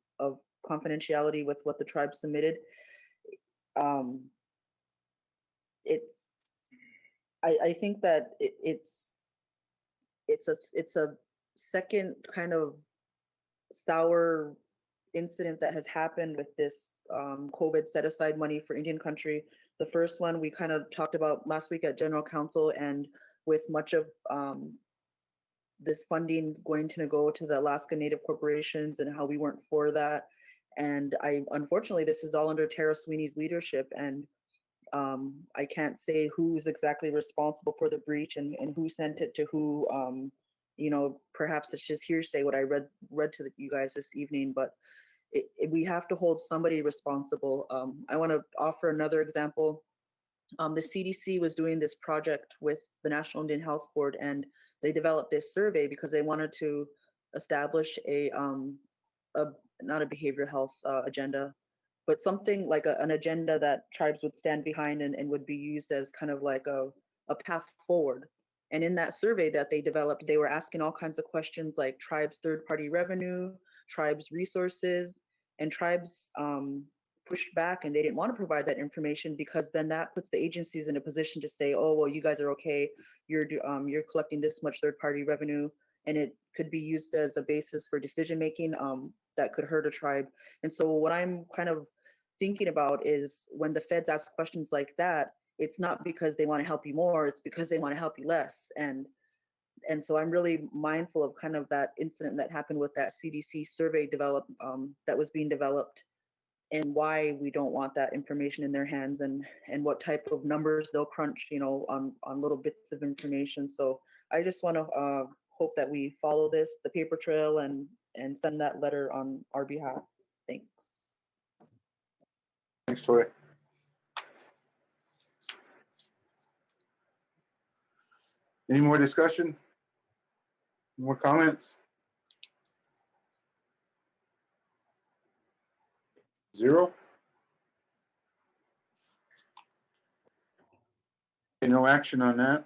confidentiality with what the tribe submitted, I think that it's a second kind of sour incident that has happened with this COVID set aside money for Indian country. The first one we kind of talked about last week at General Council, and with much of this funding going to go to the Alaska Native corporations and how we weren't for that. And unfortunately, this is all under Tara Sweeney's leadership, and I can't say who's exactly responsible for the breach and who sent it to who. Perhaps it's just hearsay what I read to you guys this evening, but we have to hold somebody responsible. I want to offer another example. The CDC was doing this project with the National Indian Health Board, and they developed this survey because they wanted to establish a not a behavioral health agenda, but something like an agenda that tribes would stand behind and would be used as kind of like a path forward. And in that survey that they developed, they were asking all kinds of questions like tribes' third-party revenue, tribes' resources, and tribes pushed back, and they didn't want to provide that information because then that puts the agencies in a position to say, oh, well, you guys are okay. You're collecting this much third-party revenue, and it could be used as a basis for decision-making that could hurt a tribe. And so what I'm kind of thinking about is when the feds ask questions like that, it's not because they want to help you more, it's because they want to help you less. And so I'm really mindful of kind of that incident that happened with that CDC survey that was being developed, and why we don't want that information in their hands, and what type of numbers they'll crunch, on little bits of information. So I just want to hope that we follow the paper trail, and send that letter on our behalf. Thanks. Thanks, Tori. Any more discussion? More comments? Zero? No action on that.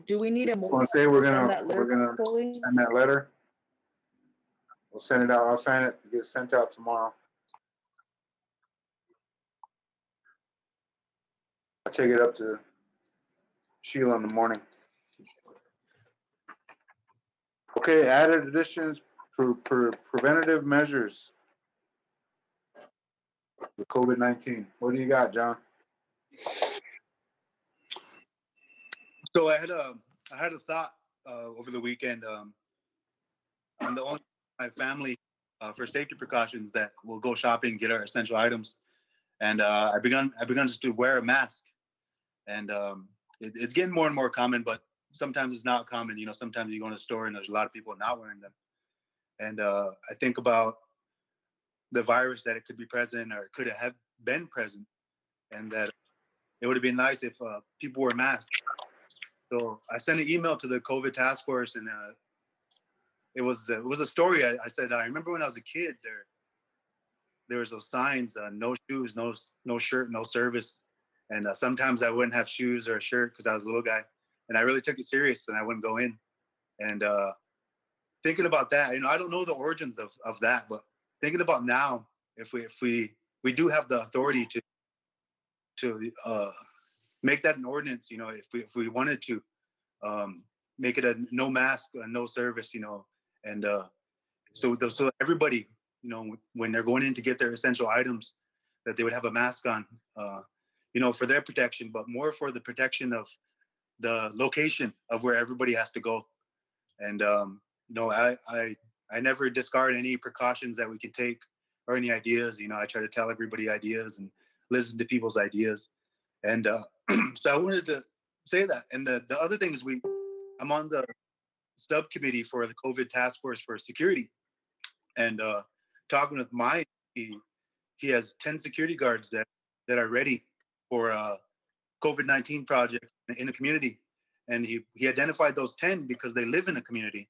Do we need a Just want to say we're gonna Foley? send that letter. We'll send it out. I'll sign it. Get it sent out tomorrow. I'll take it up to Sheila in the morning. Okay, added additions for preventative measures for COVID-19. What do you got, John? So I had a thought over the weekend. I'm the only my family for safety precautions that will go shopping, get our essential items, and I begun just to wear a mask, and it's getting more and more common, but sometimes it's not common. Sometimes you go in a store and there's a lot of people not wearing them, and I think about the virus that it could be present or it could have been present, and that it would have been nice if people wore masks. So I sent an email to the COVID task force, and it was a story. I said, I remember when I was a kid, there was those signs, no shoes, no shirt, no service. And sometimes I wouldn't have shoes or a shirt because I was a little guy. And I really took it serious, and I wouldn't go in. And thinking about that, I don't know the origins of that, but thinking about now, if we do have the authority to make that an ordinance, if we wanted to make it a no mask, no service, and so everybody, when they're going in to get their essential items, that they would have a mask on, for their protection, but more for the protection of the location of where everybody has to go. And I never discard any precautions that we can take or any ideas. I try to tell everybody ideas and listen to people's ideas. And so I wanted to say that. And the other thing is I'm on the subcommittee for the COVID task force for security, and talking with he has 10 security guards that are ready for a COVID-19 project in a community. And he identified those 10 because they live in a community,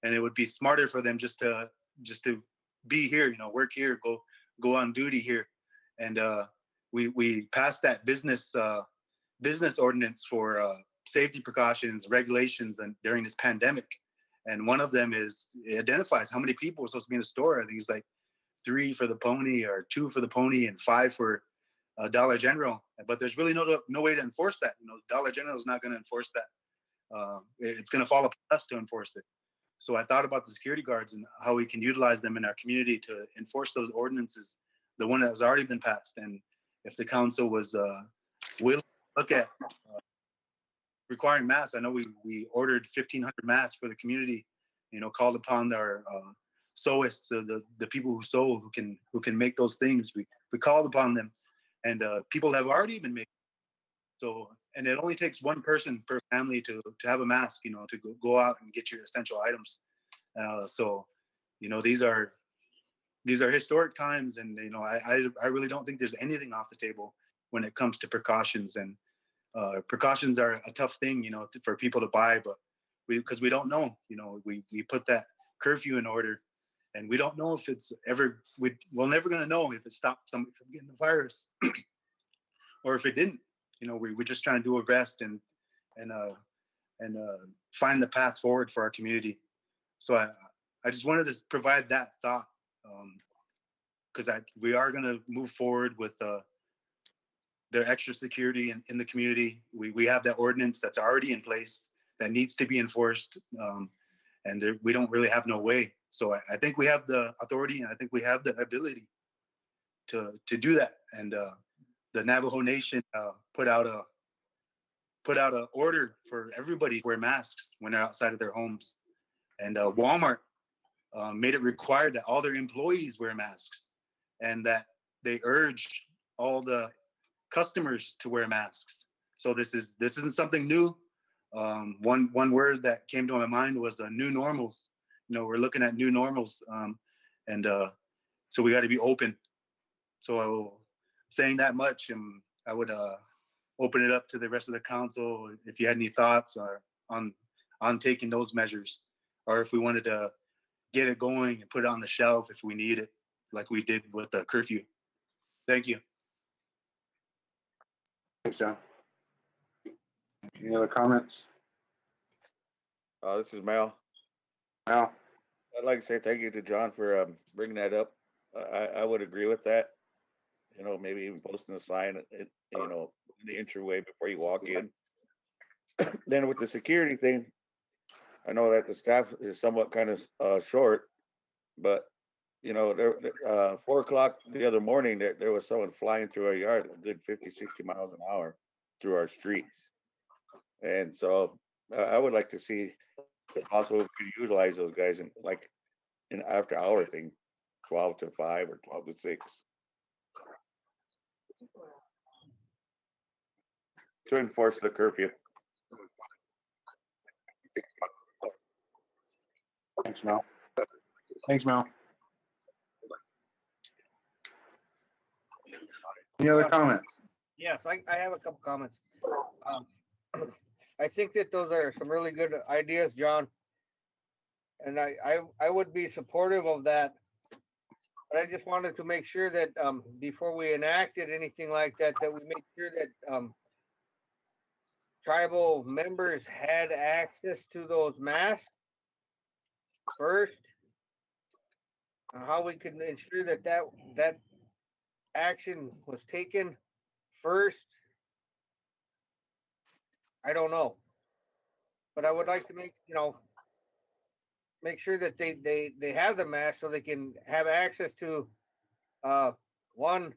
and it would be smarter for them just to be here, work here, go on duty here. And we passed that business ordinance for safety precautions, regulations, and during this pandemic. And one of them is it identifies how many people are supposed to be in a store. I think it's like 3 for the pony, or 2 for the pony, and 5 for Dollar General. But there's really no way to enforce that. Dollar General is not going to enforce that. It's going to fall upon us to enforce it. So I thought about the security guards and how we can utilize them in our community to enforce those ordinances, the one that has already been passed. And if the council was willing to look at requiring masks, I know we ordered 1,500 masks for the community. Called upon our sewists, the people who sew, who can make those things. We called upon them, and people have already been making. So, and it only takes one person per family to have a mask, to go out and get your essential items. So, these are historic times, and I really don't think there's anything off the table when it comes to precautions. And precautions are a tough thing, for people to buy, but because we don't know, we put that curfew in order, and we don't know if it's ever we're never going to know if it stopped somebody from getting the virus or if it didn't. We're just trying to do our best and find the path forward for our community. So I just wanted to provide that thought, because we are going to move forward with the extra security in the community. We have that ordinance that's already in place that needs to be enforced, and we don't really have no way. So I think we have the authority, and I think we have the ability to do that. And the Navajo Nation put out a order for everybody to wear masks when they're outside of their homes, and Walmart made it required that all their employees wear masks, and that they urge all the customers to wear masks. So this isn't something new. One word that came to my mind was new normals. We're looking at new normals, and so we got to be open. So saying that much, I would open it up to the rest of the council if you had any thoughts on taking those measures, or if we wanted to get it going and put it on the shelf if we need it, like we did with the curfew. Thank you. Thanks, John. Any other comments? This is Mel. Al? I'd like to say thank you to John for bringing that up. I would agree with that. Maybe even posting a sign, in the entryway before you walk in. Then with the security thing, I know that the staff is somewhat kind of short, but there 4:00 the other morning, there was someone flying through our yard a good 50, 60 miles an hour through our streets. And so I would like to see if possible, we could utilize those guys in an after hour thing, 12 to 5 or 12 to 6. To enforce the curfew. Thanks, Mel. Thanks, Mel. Any other comments? Yes, I have a couple comments. I think that those are some really good ideas, John. And I would be supportive of that. But I just wanted to make sure that before we enacted anything like that, that we make sure that tribal members had access to those masks first. How we can ensure that action was taken first, I don't know. But I would like to make sure that they have the mask so they can have access to one,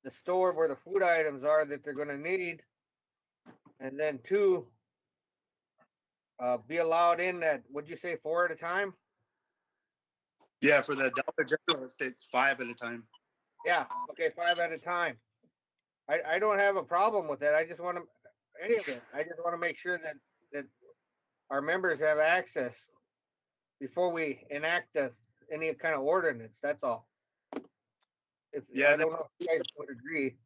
the store where the food items are that they're going to need, and then two, be allowed in at, would you say 4 at a time? Yeah, for the Dollar General, it states 5 at a time. Yeah, okay, 5 at a time. I don't have a problem with that. I just want to any of it. I just want to make sure that our members have access before we enact any kind of ordinance. That's all. I don't know if you guys would agree.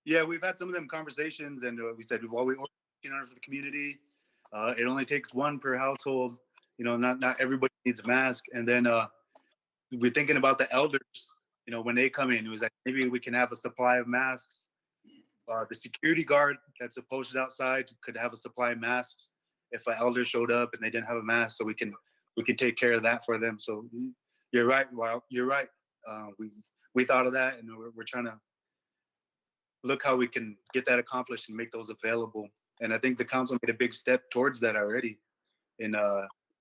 Yeah, we've had some of them conversations, and we said, well, we order for the community. It only takes one per household. Not everybody needs a mask. And then we're thinking about the elders. When they come in, it was like maybe we can have a supply of masks. The security guard that's posted outside could have a supply of masks if an elder showed up and they didn't have a mask, so we can take care of that for them. So you're right. Well, you're right. We thought of that, and we're trying to look how we can get that accomplished and make those available And I think the council made a big step towards that already in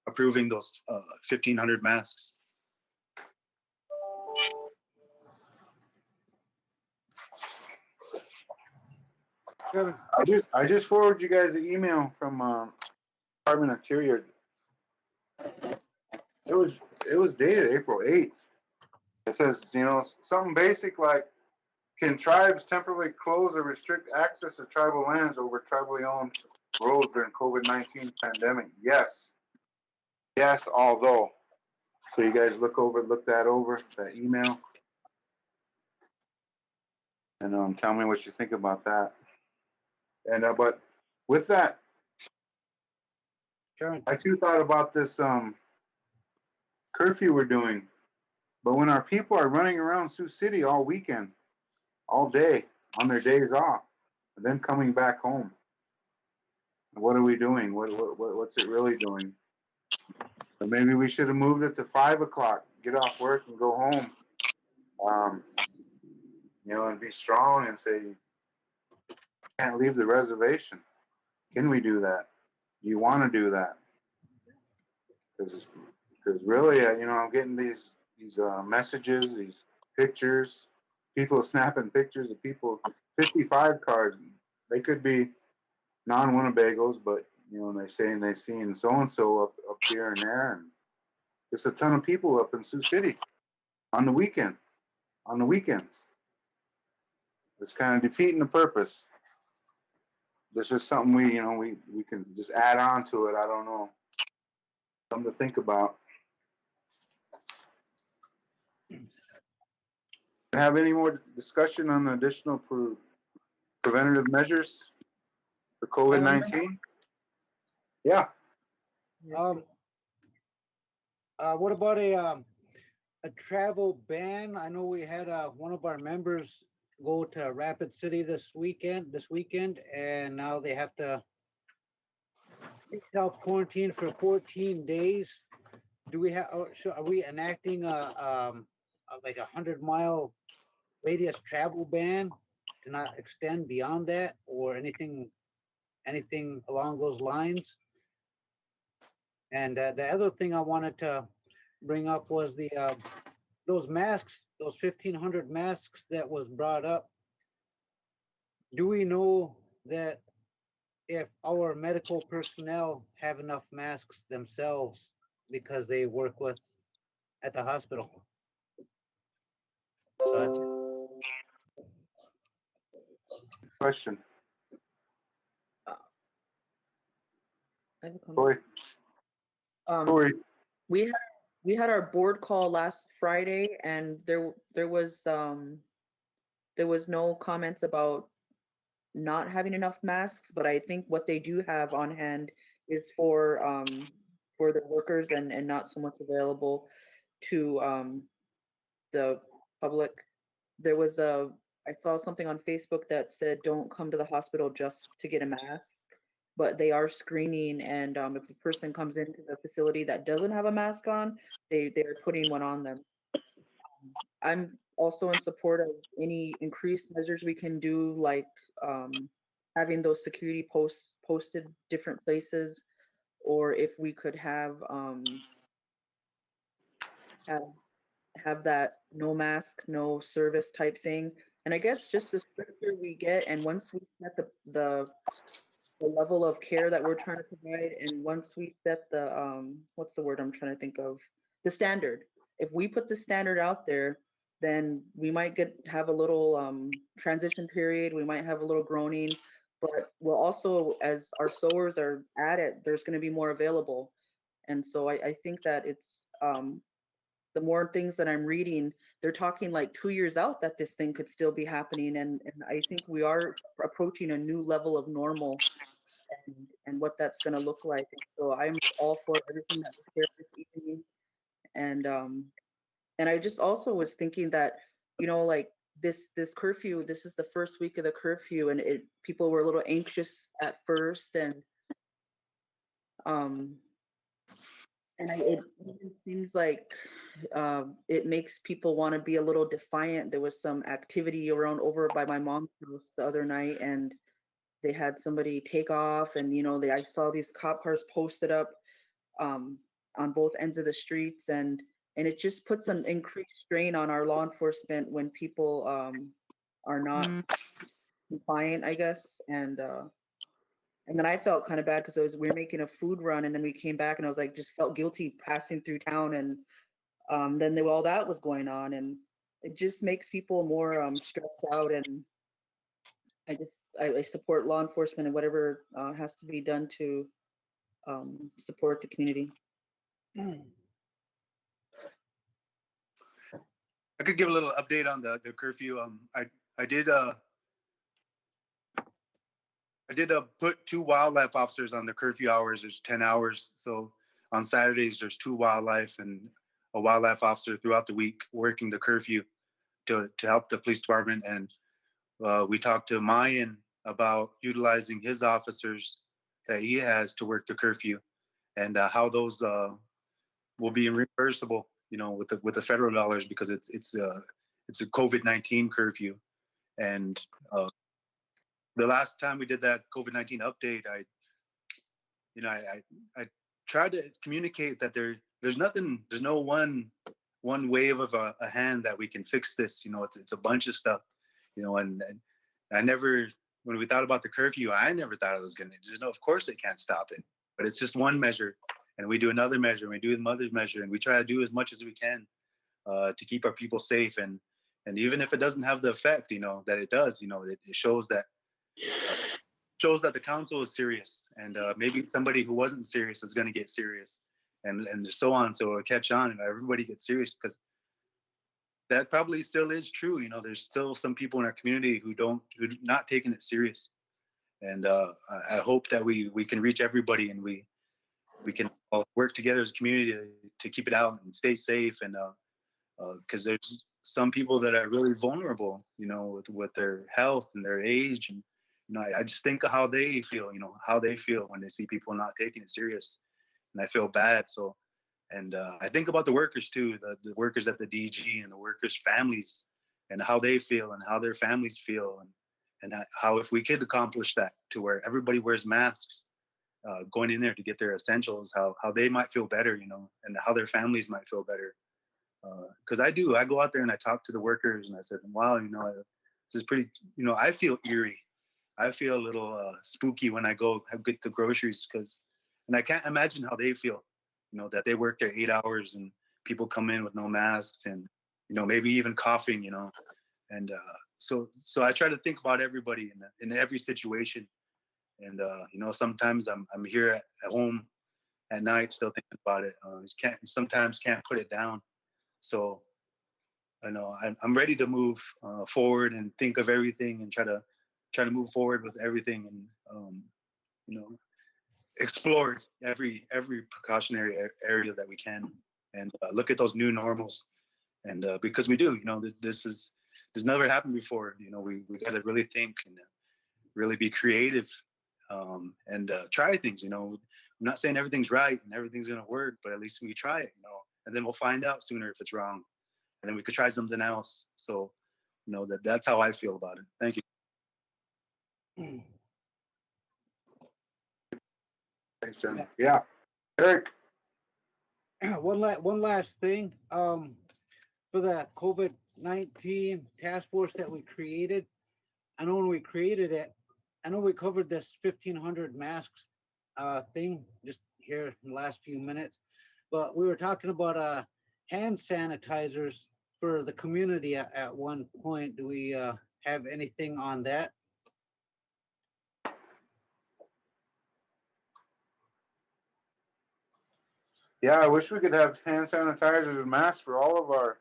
approving those 1,500 masks. Chairman, I just forwarded you guys an email from Department of Interior. It was dated April 8th. It says, you know, something basic like, can tribes temporarily close or restrict access to tribal lands over tribally owned roads during COVID-19 pandemic? Yes. Yes, although. So you guys look that over, that email. And tell me what you think about that. And but with that, Chairman, I too thought about this curfew we're doing. But when our people are running around Sioux City all weekend, all day, on their days off, and then coming back home, what are we doing? What's it really doing? So maybe we should have moved it to 5 o'clock. Get off work and go home. You know, and be strong and say, can't leave the reservation. Can we do that? Do you want to do that? Because really, you know, I'm getting these messages, these pictures, people snapping pictures of people, 55 cars. They could be non-Winnebagos, but you know, they're saying they've seen so and so up here and there, and there's a ton of people up in Sioux City on the weekends. It's kind of defeating the purpose. This is something we can just add on to it. I don't know. Something to think about. Have any more discussion on the additional preventative measures for COVID-19? Yeah. what about a travel ban? I know we had one of our members go to Rapid City this weekend, and now they have to self-quarantine for 14 days. Do we have, are we enacting like 100-mile radius travel ban to not extend beyond that, or anything along those lines? And the other thing I wanted to bring up was those masks, those 1,500 masks that was brought up. Do we know that if our medical personnel have enough masks themselves because they work at the hospital? So that's it. Question. I have a comment. Corey. Corey. We had our board call last Friday, and there was no comments about not having enough masks, but I think what they do have on hand is for the workers and not so much available to the public. I saw something on Facebook that said don't come to the hospital just to get a mask, but they are screening, and if a person comes into the facility that doesn't have a mask on, they're putting one on them. I'm also in support of any increased measures we can do, like having those security posts posted different places, or if we could have that no mask, no service type thing. And I guess just the stricter we get, and once we set the level of care that we're trying to provide, and once we set the what's the word I'm trying to think of, the standard. If we put the standard out there, then we might have a little transition period. We might have a little groaning, but we'll also, as our sewers are at it, there's going to be more available. And so I think that it's the more things that I'm reading, they're talking like 2 years out that this thing could still be happening. And I think we are approaching a new level of normal, and what that's going to look like. And so I'm all for everything that was shared this evening. And I just also was thinking that, you know, like this curfew, this is the first week of the curfew, and people were a little anxious at first, and it even seems like it makes people want to be a little defiant. There was some activity over by my mom's house the other night, and they had somebody take off, and I saw these cop cars posted up on both ends of the streets, and it just puts an increased strain on our law enforcement when people are not compliant, I guess. And then I felt kind of bad because we were making a food run, and then we came back, and I was like, just felt guilty passing through town, and then all that was going on, and it just makes people more stressed out. And I support law enforcement and whatever has to be done to support the community. I could give a little update on the curfew. I did put 2 wildlife officers on the curfew hours. There's 10 hours. So on Saturdays, there's 2 wildlife and a wildlife officer throughout the week working the curfew to help the police department. And we talked to Mayan about utilizing his officers that he has to work the curfew, and how those will be reimbursable, with the federal dollars, because it's a COVID-19 curfew. And the last time we did that COVID-19 update, I tried to communicate that there's no one wave of a hand that we can fix this. It's a bunch of stuff, and I never, when we thought about the curfew, I never thought it was going to, of course it can't stop it, but it's just one measure, and we do another measure, and we do another measure, and we try to do as much as we can to keep our people safe. And even if it doesn't have the effect, that it does, it shows that the council is serious, and maybe somebody who wasn't serious is going to get serious, and so on. So it'll catch on, and everybody gets serious, because that probably still is true. There's still some people in our community who not taking it serious, and I hope that we can reach everybody, and we can all work together as a community to keep it out and stay safe, and because there's some people that are really vulnerable, with their health and their age, and I just think of how they feel, when they see people not taking it serious, and I feel bad. So, and I think about the workers too, the workers at the DG, and the workers' families, and how they feel, and how their families feel, and how, if we could accomplish that to where everybody wears masks, going in there to get their essentials, how they might feel better, and how their families might feel better. Because I go out there and I talk to the workers, and I said, wow, this is pretty, I feel eerie. I feel a little spooky when I go get the groceries, and I can't imagine how they feel, that they work their 8 hours, and people come in with no masks, and, maybe even coughing, and so I try to think about everybody in every situation. And, sometimes I'm here at home at night still thinking about it. Sometimes can't put it down. So I know I'm ready to move forward and think of everything, and try to move forward with everything, and explore every precautionary area that we can, and look at those new normals. And because we do, this never happened before. We got to really think, and really be creative, and try things. I'm not saying everything's right and everything's gonna work, but at least we try it, and then we'll find out sooner if it's wrong, and then we could try something else. So, that's how I feel about it. Thank you. Thanks, John. Yeah, Eric. One last thing. For that COVID-19 task force that we created, I know when we created it, I know we covered this 1,500 masks thing just here in the last few minutes, but we were talking about hand sanitizers for the community at one point. Do we have anything on that? Yeah, I wish we could have hand sanitizers and masks for all of our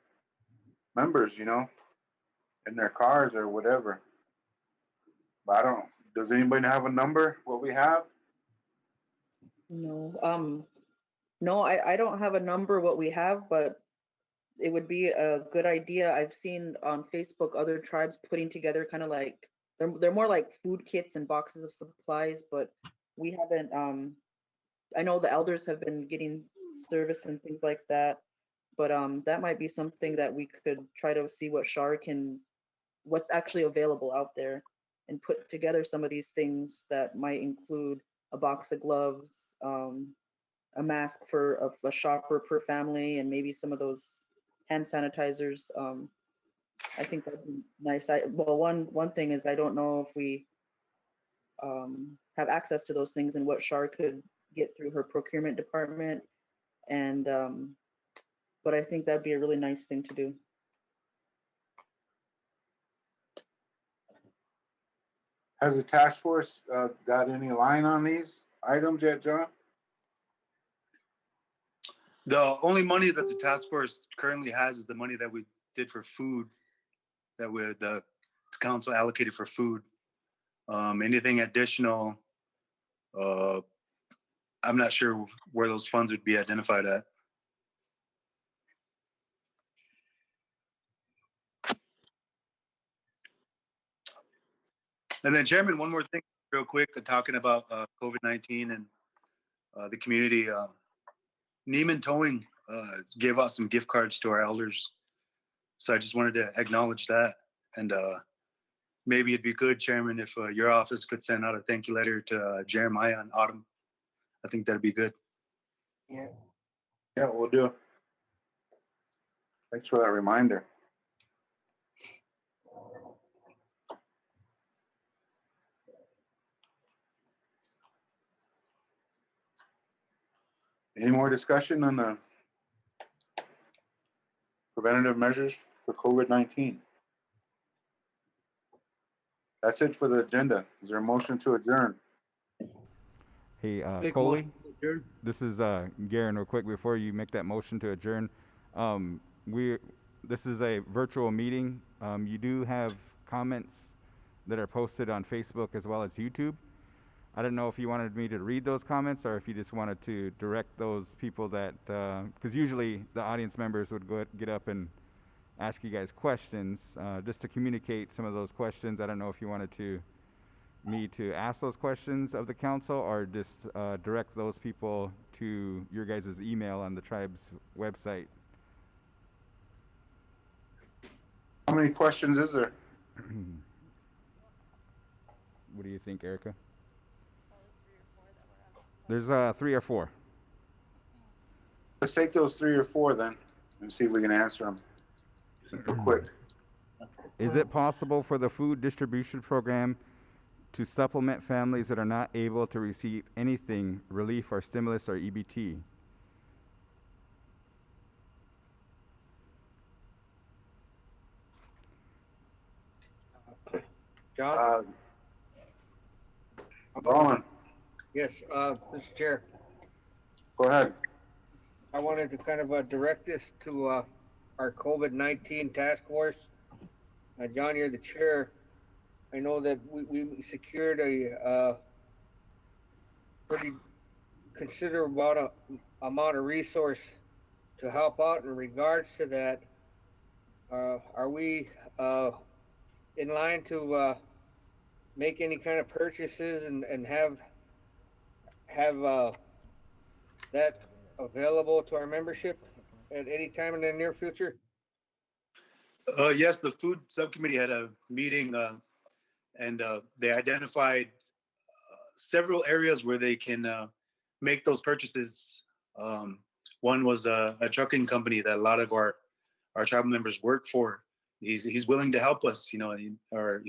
members, in their cars or whatever. But I don't. Does anybody have a number? What we have? No, no, I don't have a number what we have, but it would be a good idea. I've seen on Facebook other tribes putting together kind of like they're more like food kits and boxes of supplies, but we haven't. I know the elders have been getting service and things like that, but that might be something that we could try to see what what's actually available out there, and put together some of these things that might include a box of gloves, a mask for a shopper per family, and maybe some of those hand sanitizers. I think that'd be nice. Well, one thing is I don't know if we have access to those things and what Shar could get through her procurement department. And but I think that'd be a really nice thing to do. Has the task force got any line on these items yet, John? The only money that the task force currently has is the money that we did for food, that the council allocated for food. Anything additional, I'm not sure where those funds would be identified at. And then, Chairman, one more thing, real quick, talking about COVID-19 and the community. Neiman Towing gave out some gift cards to our elders. So I just wanted to acknowledge that. And maybe it'd be good, Chairman, if your office could send out a thank you letter to Jeremiah and Autumn. I think that'd be good. Yeah. Yeah, we'll do. Thanks for that reminder. Any more discussion on the preventative measures for COVID-19? That's it for the agenda. Is there a motion to adjourn? Hey, Make Coley, motion to adjourn. this is Garen. Real quick before you make that motion to adjourn, this is a virtual meeting. You do have comments that are posted on Facebook as well as YouTube. I don't know if you wanted me to read those comments or if you just wanted to direct those people that, because usually the audience members would get up and ask you guys questions, just to communicate some of those questions. I don't know if you wanted me to ask those questions of the council or just direct those people to your guys' email on the tribe's website. How many questions is there? What do you think, Erica? Probably 3 or 4 that were asked. There's 3 or 4. Let's take those 3 or 4 then and see if we can answer them real quick. Is it possible for the food distribution program to supplement families that are not able to receive anything, relief or stimulus or EBT? John? Roland, Yes, Mr. Chair. go ahead. I wanted to kind of direct this to our COVID-19 task force. John, you're the chair. I know that we secured a pretty considerable amount of resource to help out in regards to that. Are we in line to make any kind of purchases and have that available to our membership at any time in the near future? Yes, the food subcommittee had a meeting and they identified several areas where they can make those purchases. One was a trucking company that a lot of our tribal members work for. He's willing to help us, he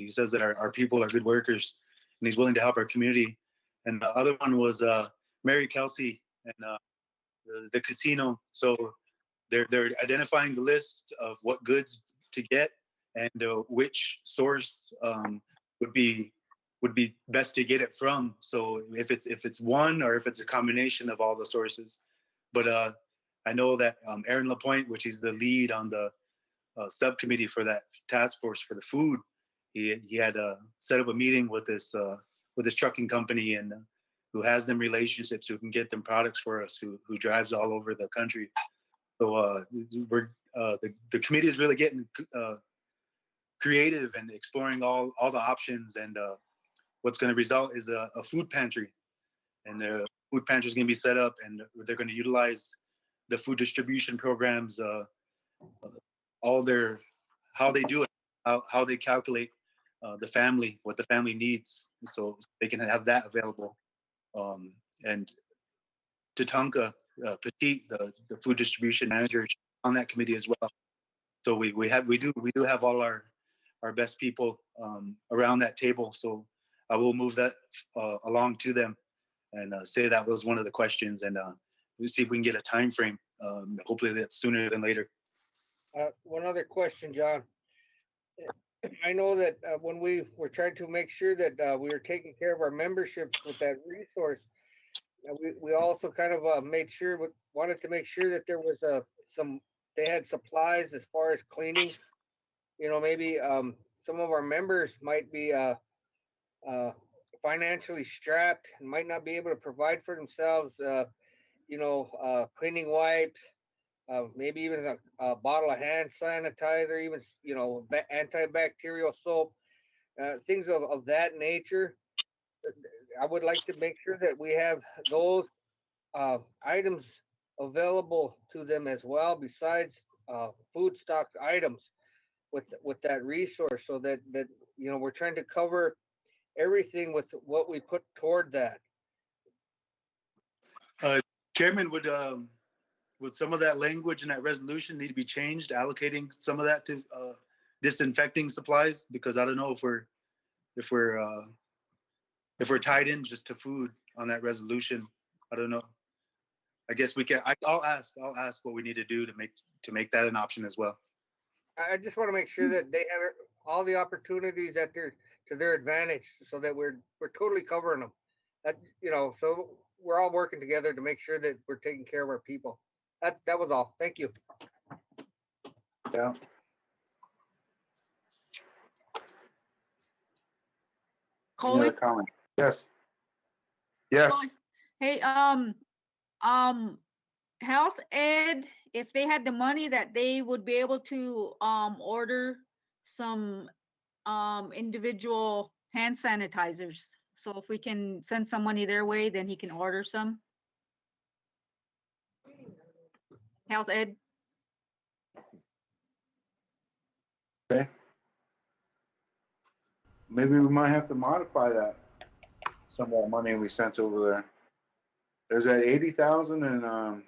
says that our people are good workers and he's willing to help our community. And the other one was Mary Kelsey and the casino. So they're identifying the list of what goods to get and which source would be best to get it from. So if it's one or if it's a combination of all the sources. But I know that Aaron Lapointe, which is the lead on the subcommittee for that task force for the food, he had set up a meeting with this trucking company and who has them relationships, who can get them products for us, who drives all over the country. So we're the committee is really getting creative and exploring all the options, and what's going to result is a food pantry, and the food pantry is going to be set up, and they're going to utilize the food distribution programs, how they do it, how they calculate the family, what the family needs, so they can have that available. And Tatanka Petit, the food distribution manager, on that committee as well. So we do have all our best people around that table. So I will move that along to them and say that was one of the questions, and we'll see if we can get a time frame. Hopefully that's sooner than later. One other question, John. I know that when we were trying to make sure that we were taking care of our memberships with that resource, we also kind of wanted to make sure that there was they had supplies as far as cleaning. You know, maybe some of our members might be financially strapped and might not be able to provide for themselves. Cleaning wipes, maybe even a bottle of hand sanitizer, even antibacterial soap, things of that nature. I would like to make sure that we have those items available to them as well, besides food stock items with that resource, so that we're trying to cover everything with what we put toward that. Chairman, would some of that language in that resolution need to be changed, allocating some of that to disinfecting supplies? Because I don't know if we're tied in just to food on that resolution. I don't know. I guess we can. I'll ask what we need to do to make that an option as well. I just want to make sure that they have all the opportunities to their advantage, so that we're totally covering them. So we're all working together to make sure that we're taking care of our people. That was all. Thank you. Yeah. Any other Coley? comment? Yes. Yes. Hey, health ed, if they had the money, that they would be able to order some individual hand sanitizers. So if we can send some money their way, then he can order some. Health ed. Okay. Maybe we might have to modify that. Some of that money we sent over there. There's that 80,000, and I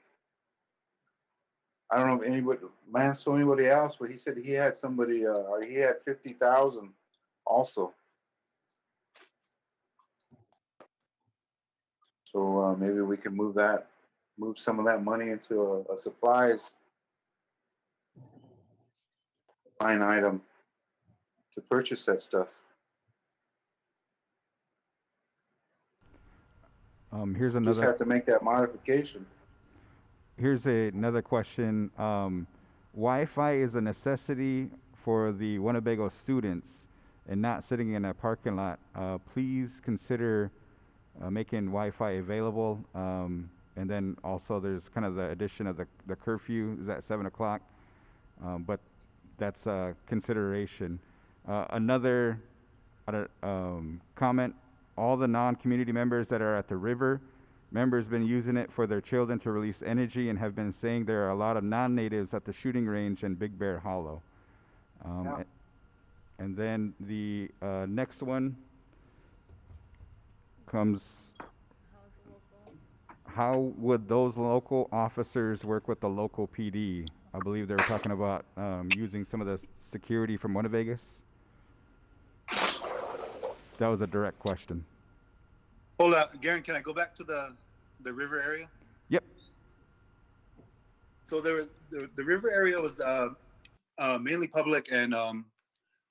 don't know if Lance told anybody else, but he said he had somebody, or he had 50,000 also. So maybe we can move some of that money into a supplies line item to purchase that stuff. Here's Just another. have to make that modification. Here's another question. Wi-Fi is a necessity for the Winnebago students and not sitting in a parking lot. Please consider making Wi-Fi available. And then also there's kind of the addition of the curfew is at 7 o'clock. But that's a consideration. Another comment, all the non-community members that are at the river, members been using it for their children to release energy and have been saying there are a lot of non-natives at the shooting range in Big Bear Hollow. And then the next one comes, how would those local officers work with the local PD? I believe they were talking about using some of the security from Winnebago. That was a direct question. Hold on, Garen, can I go back to the river area? Yep. So there was the river area was mainly public, and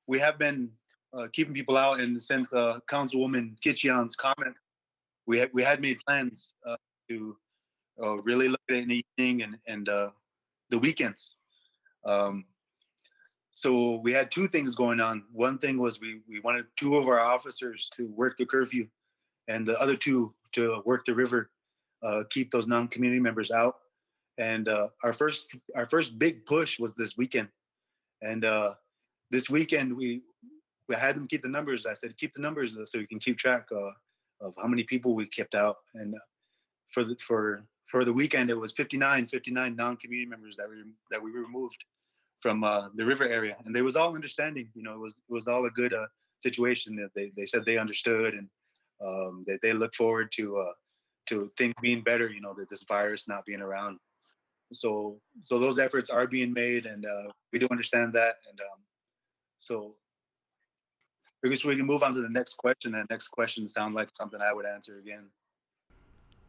we have been keeping people out. And since Councilwoman Kitcheon's comments, we had made plans to really look at it in the evening and the weekends. So we had two things going on. One thing was we wanted two of our officers to work the curfew, and the other two to work the river, keep those non-community members out. And our first big push was this weekend. And this weekend we had them keep the numbers. I said keep the numbers so we can keep track of how many people we kept out. And for the weekend it was 59 non-community members that we removed from the river area, and they was all understanding. It was all a good situation. That they said they understood, and that they look forward to things being better. You know, that this virus not being around. So those efforts are being made, and we do understand that. And so I guess we can move on to the next question. That next question sounds like something I would answer again.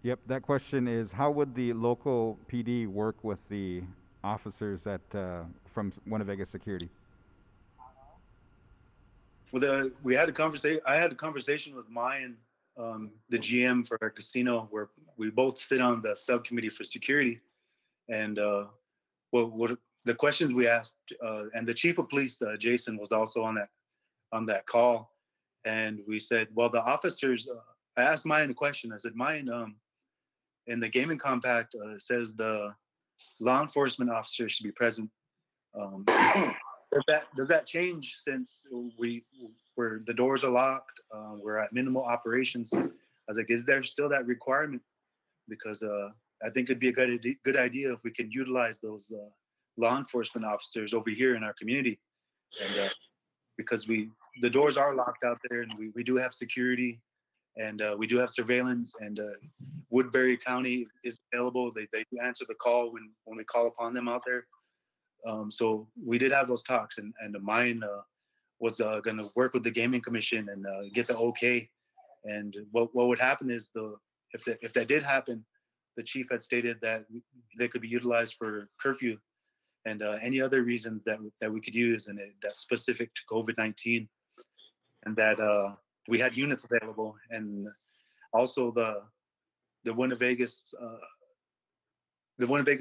Yep, that question is how would the local PD work with the officers that from Winnebago Security? Well, we had a conversation. I had a conversation with Mayan, the GM for our casino, where we both sit on the subcommittee for security. And what the questions we asked, and the chief of police, Jason, was also on that call, and we said, well, the officers. I asked Mayan a question. I said, Mayan, in the gaming compact, it says the law enforcement officers should be present. Does that change since where the doors are locked? We're at minimal operations. I was like, is there still that requirement? Because I think it'd be a good idea if we can utilize those law enforcement officers over here in our community, and because the doors are locked out there, and we do have security, and we do have surveillance, and Woodbury County is available. They do answer the call when we call upon them out there. So we did have those talks, and mine was going to work with the gaming commission and get the okay. And what would happen is if that did happen, the chief had stated that they could be utilized for curfew and any other reasons that we could use, and that's specific to COVID-19, and that we had units available, and also the Winnebago's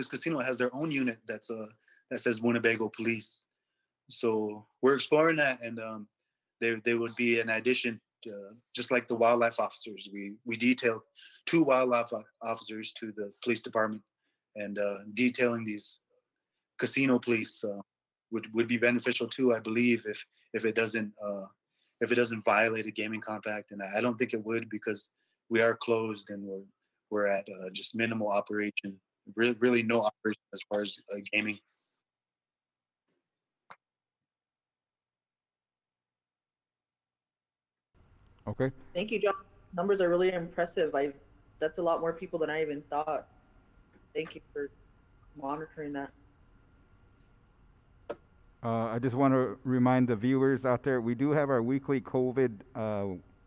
casino has their own unit that says Winnebago Police. So we're exploring that, and they would be an addition, just like the wildlife officers. We detailed 2 wildlife officers to the police department, and detailing these casino police would be beneficial too, I believe, if it doesn't violate a gaming compact, and I don't think it would, because we are closed and we're at just minimal operation, really no operation as far as gaming. Okay. Thank you, John. Numbers are really impressive. That's a lot more people than I even thought. Thank you for monitoring that. I just want to remind the viewers out there, we do have our weekly COVID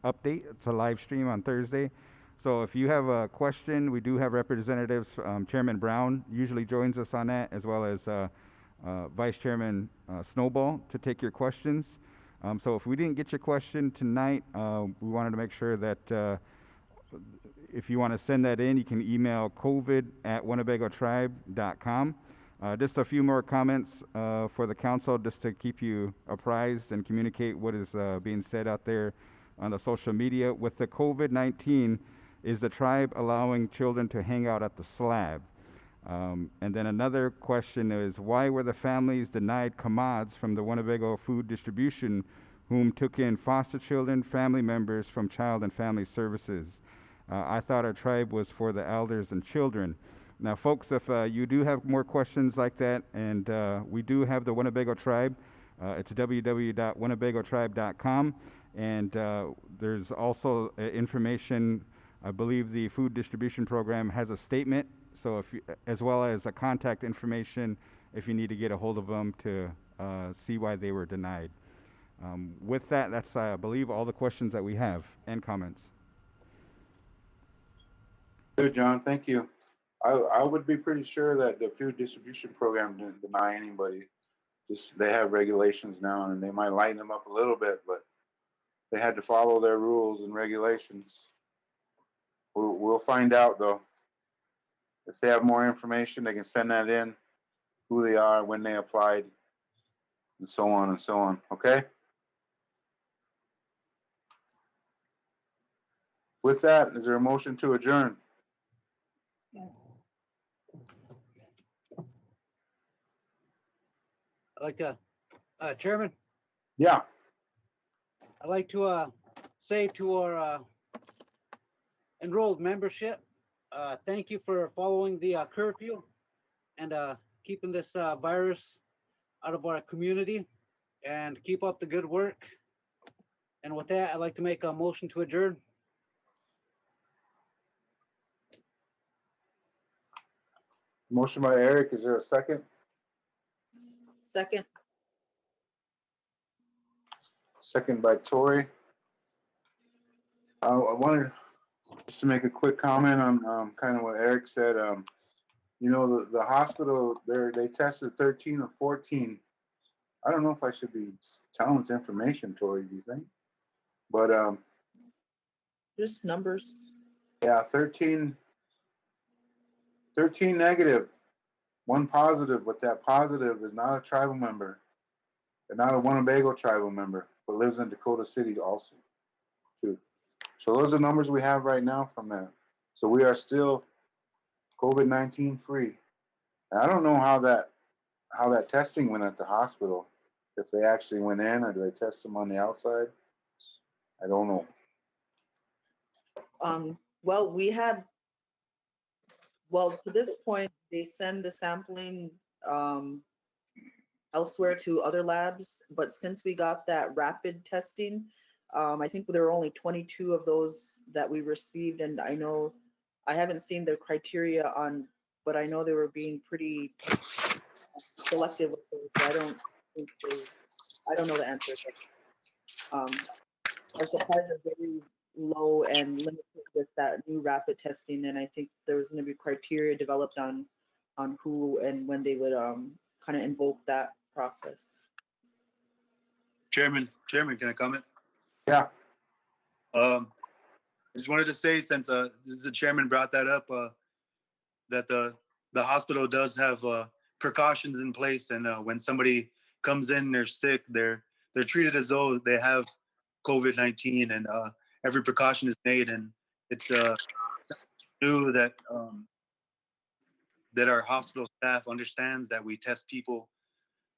update. It's a live stream on Thursday. So if you have a question, we do have representatives. Chairman Brown usually joins us on that, as well as Vice Chairman Snowball, to take your questions. So if we didn't get your question tonight, we wanted to make sure that if you want to send that in, you can email covid@winnebagotribe.com. Just a few more comments for the council, just to keep you apprised and communicate what is being said out there on the social media. With the COVID-19, is the tribe allowing children to hang out at the slab? And then another question is, why were the families denied commods from the Winnebago Food Distribution, whom took in foster children, family members from Child and Family Services? I thought our tribe was for the elders and children. Now, folks, if you do have more questions like that, and we do have the Winnebago Tribe, it's www.winnebagotribe.com, and there's also information. I believe the food distribution program has a statement, so if you, as well as a contact information if you need to get a hold of them to see why they were denied. With that, that's I believe all the questions that we have and comments. Good, John. Thank you. I would be pretty sure that the food distribution program didn't deny anybody. Just they have regulations now, and they might lighten them up a little bit, but they had to follow their rules and regulations. We'll find out, though. If they have more information, they can send that in, who they are, when they applied, and so on and so on. Okay? With that, is there a motion to adjourn? I'd like to, Chairman, Yeah. I'd like to say to our enrolled membership, thank you for following the curfew and keeping this virus out of our community, and keep up the good work. And with that, I'd like to make a motion to adjourn. Motion by Eric, is there a second? Second. Second by Tori. I wanted just to make a quick comment on kind of what Eric said. You know, the hospital there, they tested 13 or 14. I don't know if I should be telling this information, Tori, do you think? But Just numbers. yeah, 13 negative, 1 positive, but that positive is not a tribal member. They're not a Winnebago tribal member, but lives in Dakota City also, too. So those are the numbers we have right now from that. So we are still COVID-19 free. And I don't know how that testing went at the hospital. If they actually went in or do they test them on the outside? I don't know. Well, to this point, they send the sampling elsewhere to other labs. But since we got that rapid testing, I think there were only 22 of those that we received. And I know I haven't seen their criteria on, but I know they were being pretty selective with those. So I don't know the answer. But, our supplies are very low and limited with that new rapid testing, and I think there was going to be criteria developed on who and when they would kind of invoke that process. Chairman, can I comment? Yeah. I just wanted to say, since the chairman brought that up, that the hospital does have precautions in place, and when somebody comes in, they're sick, they're treated as though they have COVID-19, and every precaution is made, and it's new that that our hospital staff understands that we test people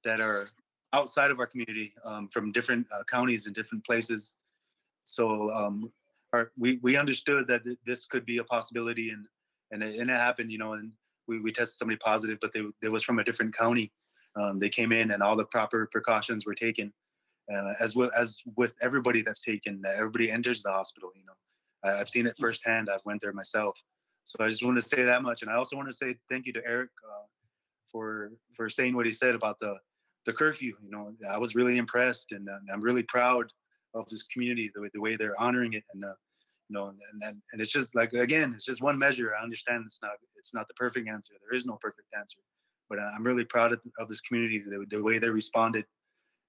that are outside of our community, from different counties and different places. So we understood that this could be a possibility, and it happened, you know, and we tested somebody positive, but they was from a different county. They came in and all the proper precautions were taken, as well as with everybody that's taken. Everybody enters the hospital, you know. I've seen it firsthand. I've went there myself. So I just want to say that much, and I also want to say thank you to Eric for saying what he said about the curfew. You know, I was really impressed, and I'm really proud of this community, the way they're honoring it, and you know, and it's just like, again, it's just one measure. I understand it's not the perfect answer. There is no perfect answer, but I'm really proud of this community, the way they responded,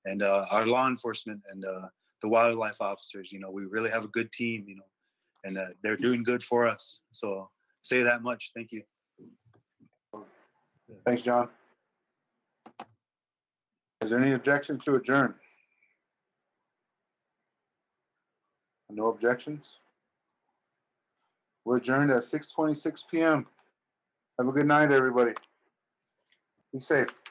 and our law enforcement and the wildlife officers. You know, we really have a good team. You know, and they're doing good for us. So say that much. Thank you. Thanks, John. Is there any objection to adjourn? No objections? We're adjourned at 6:26 p.m. Have a good night, everybody. Be safe.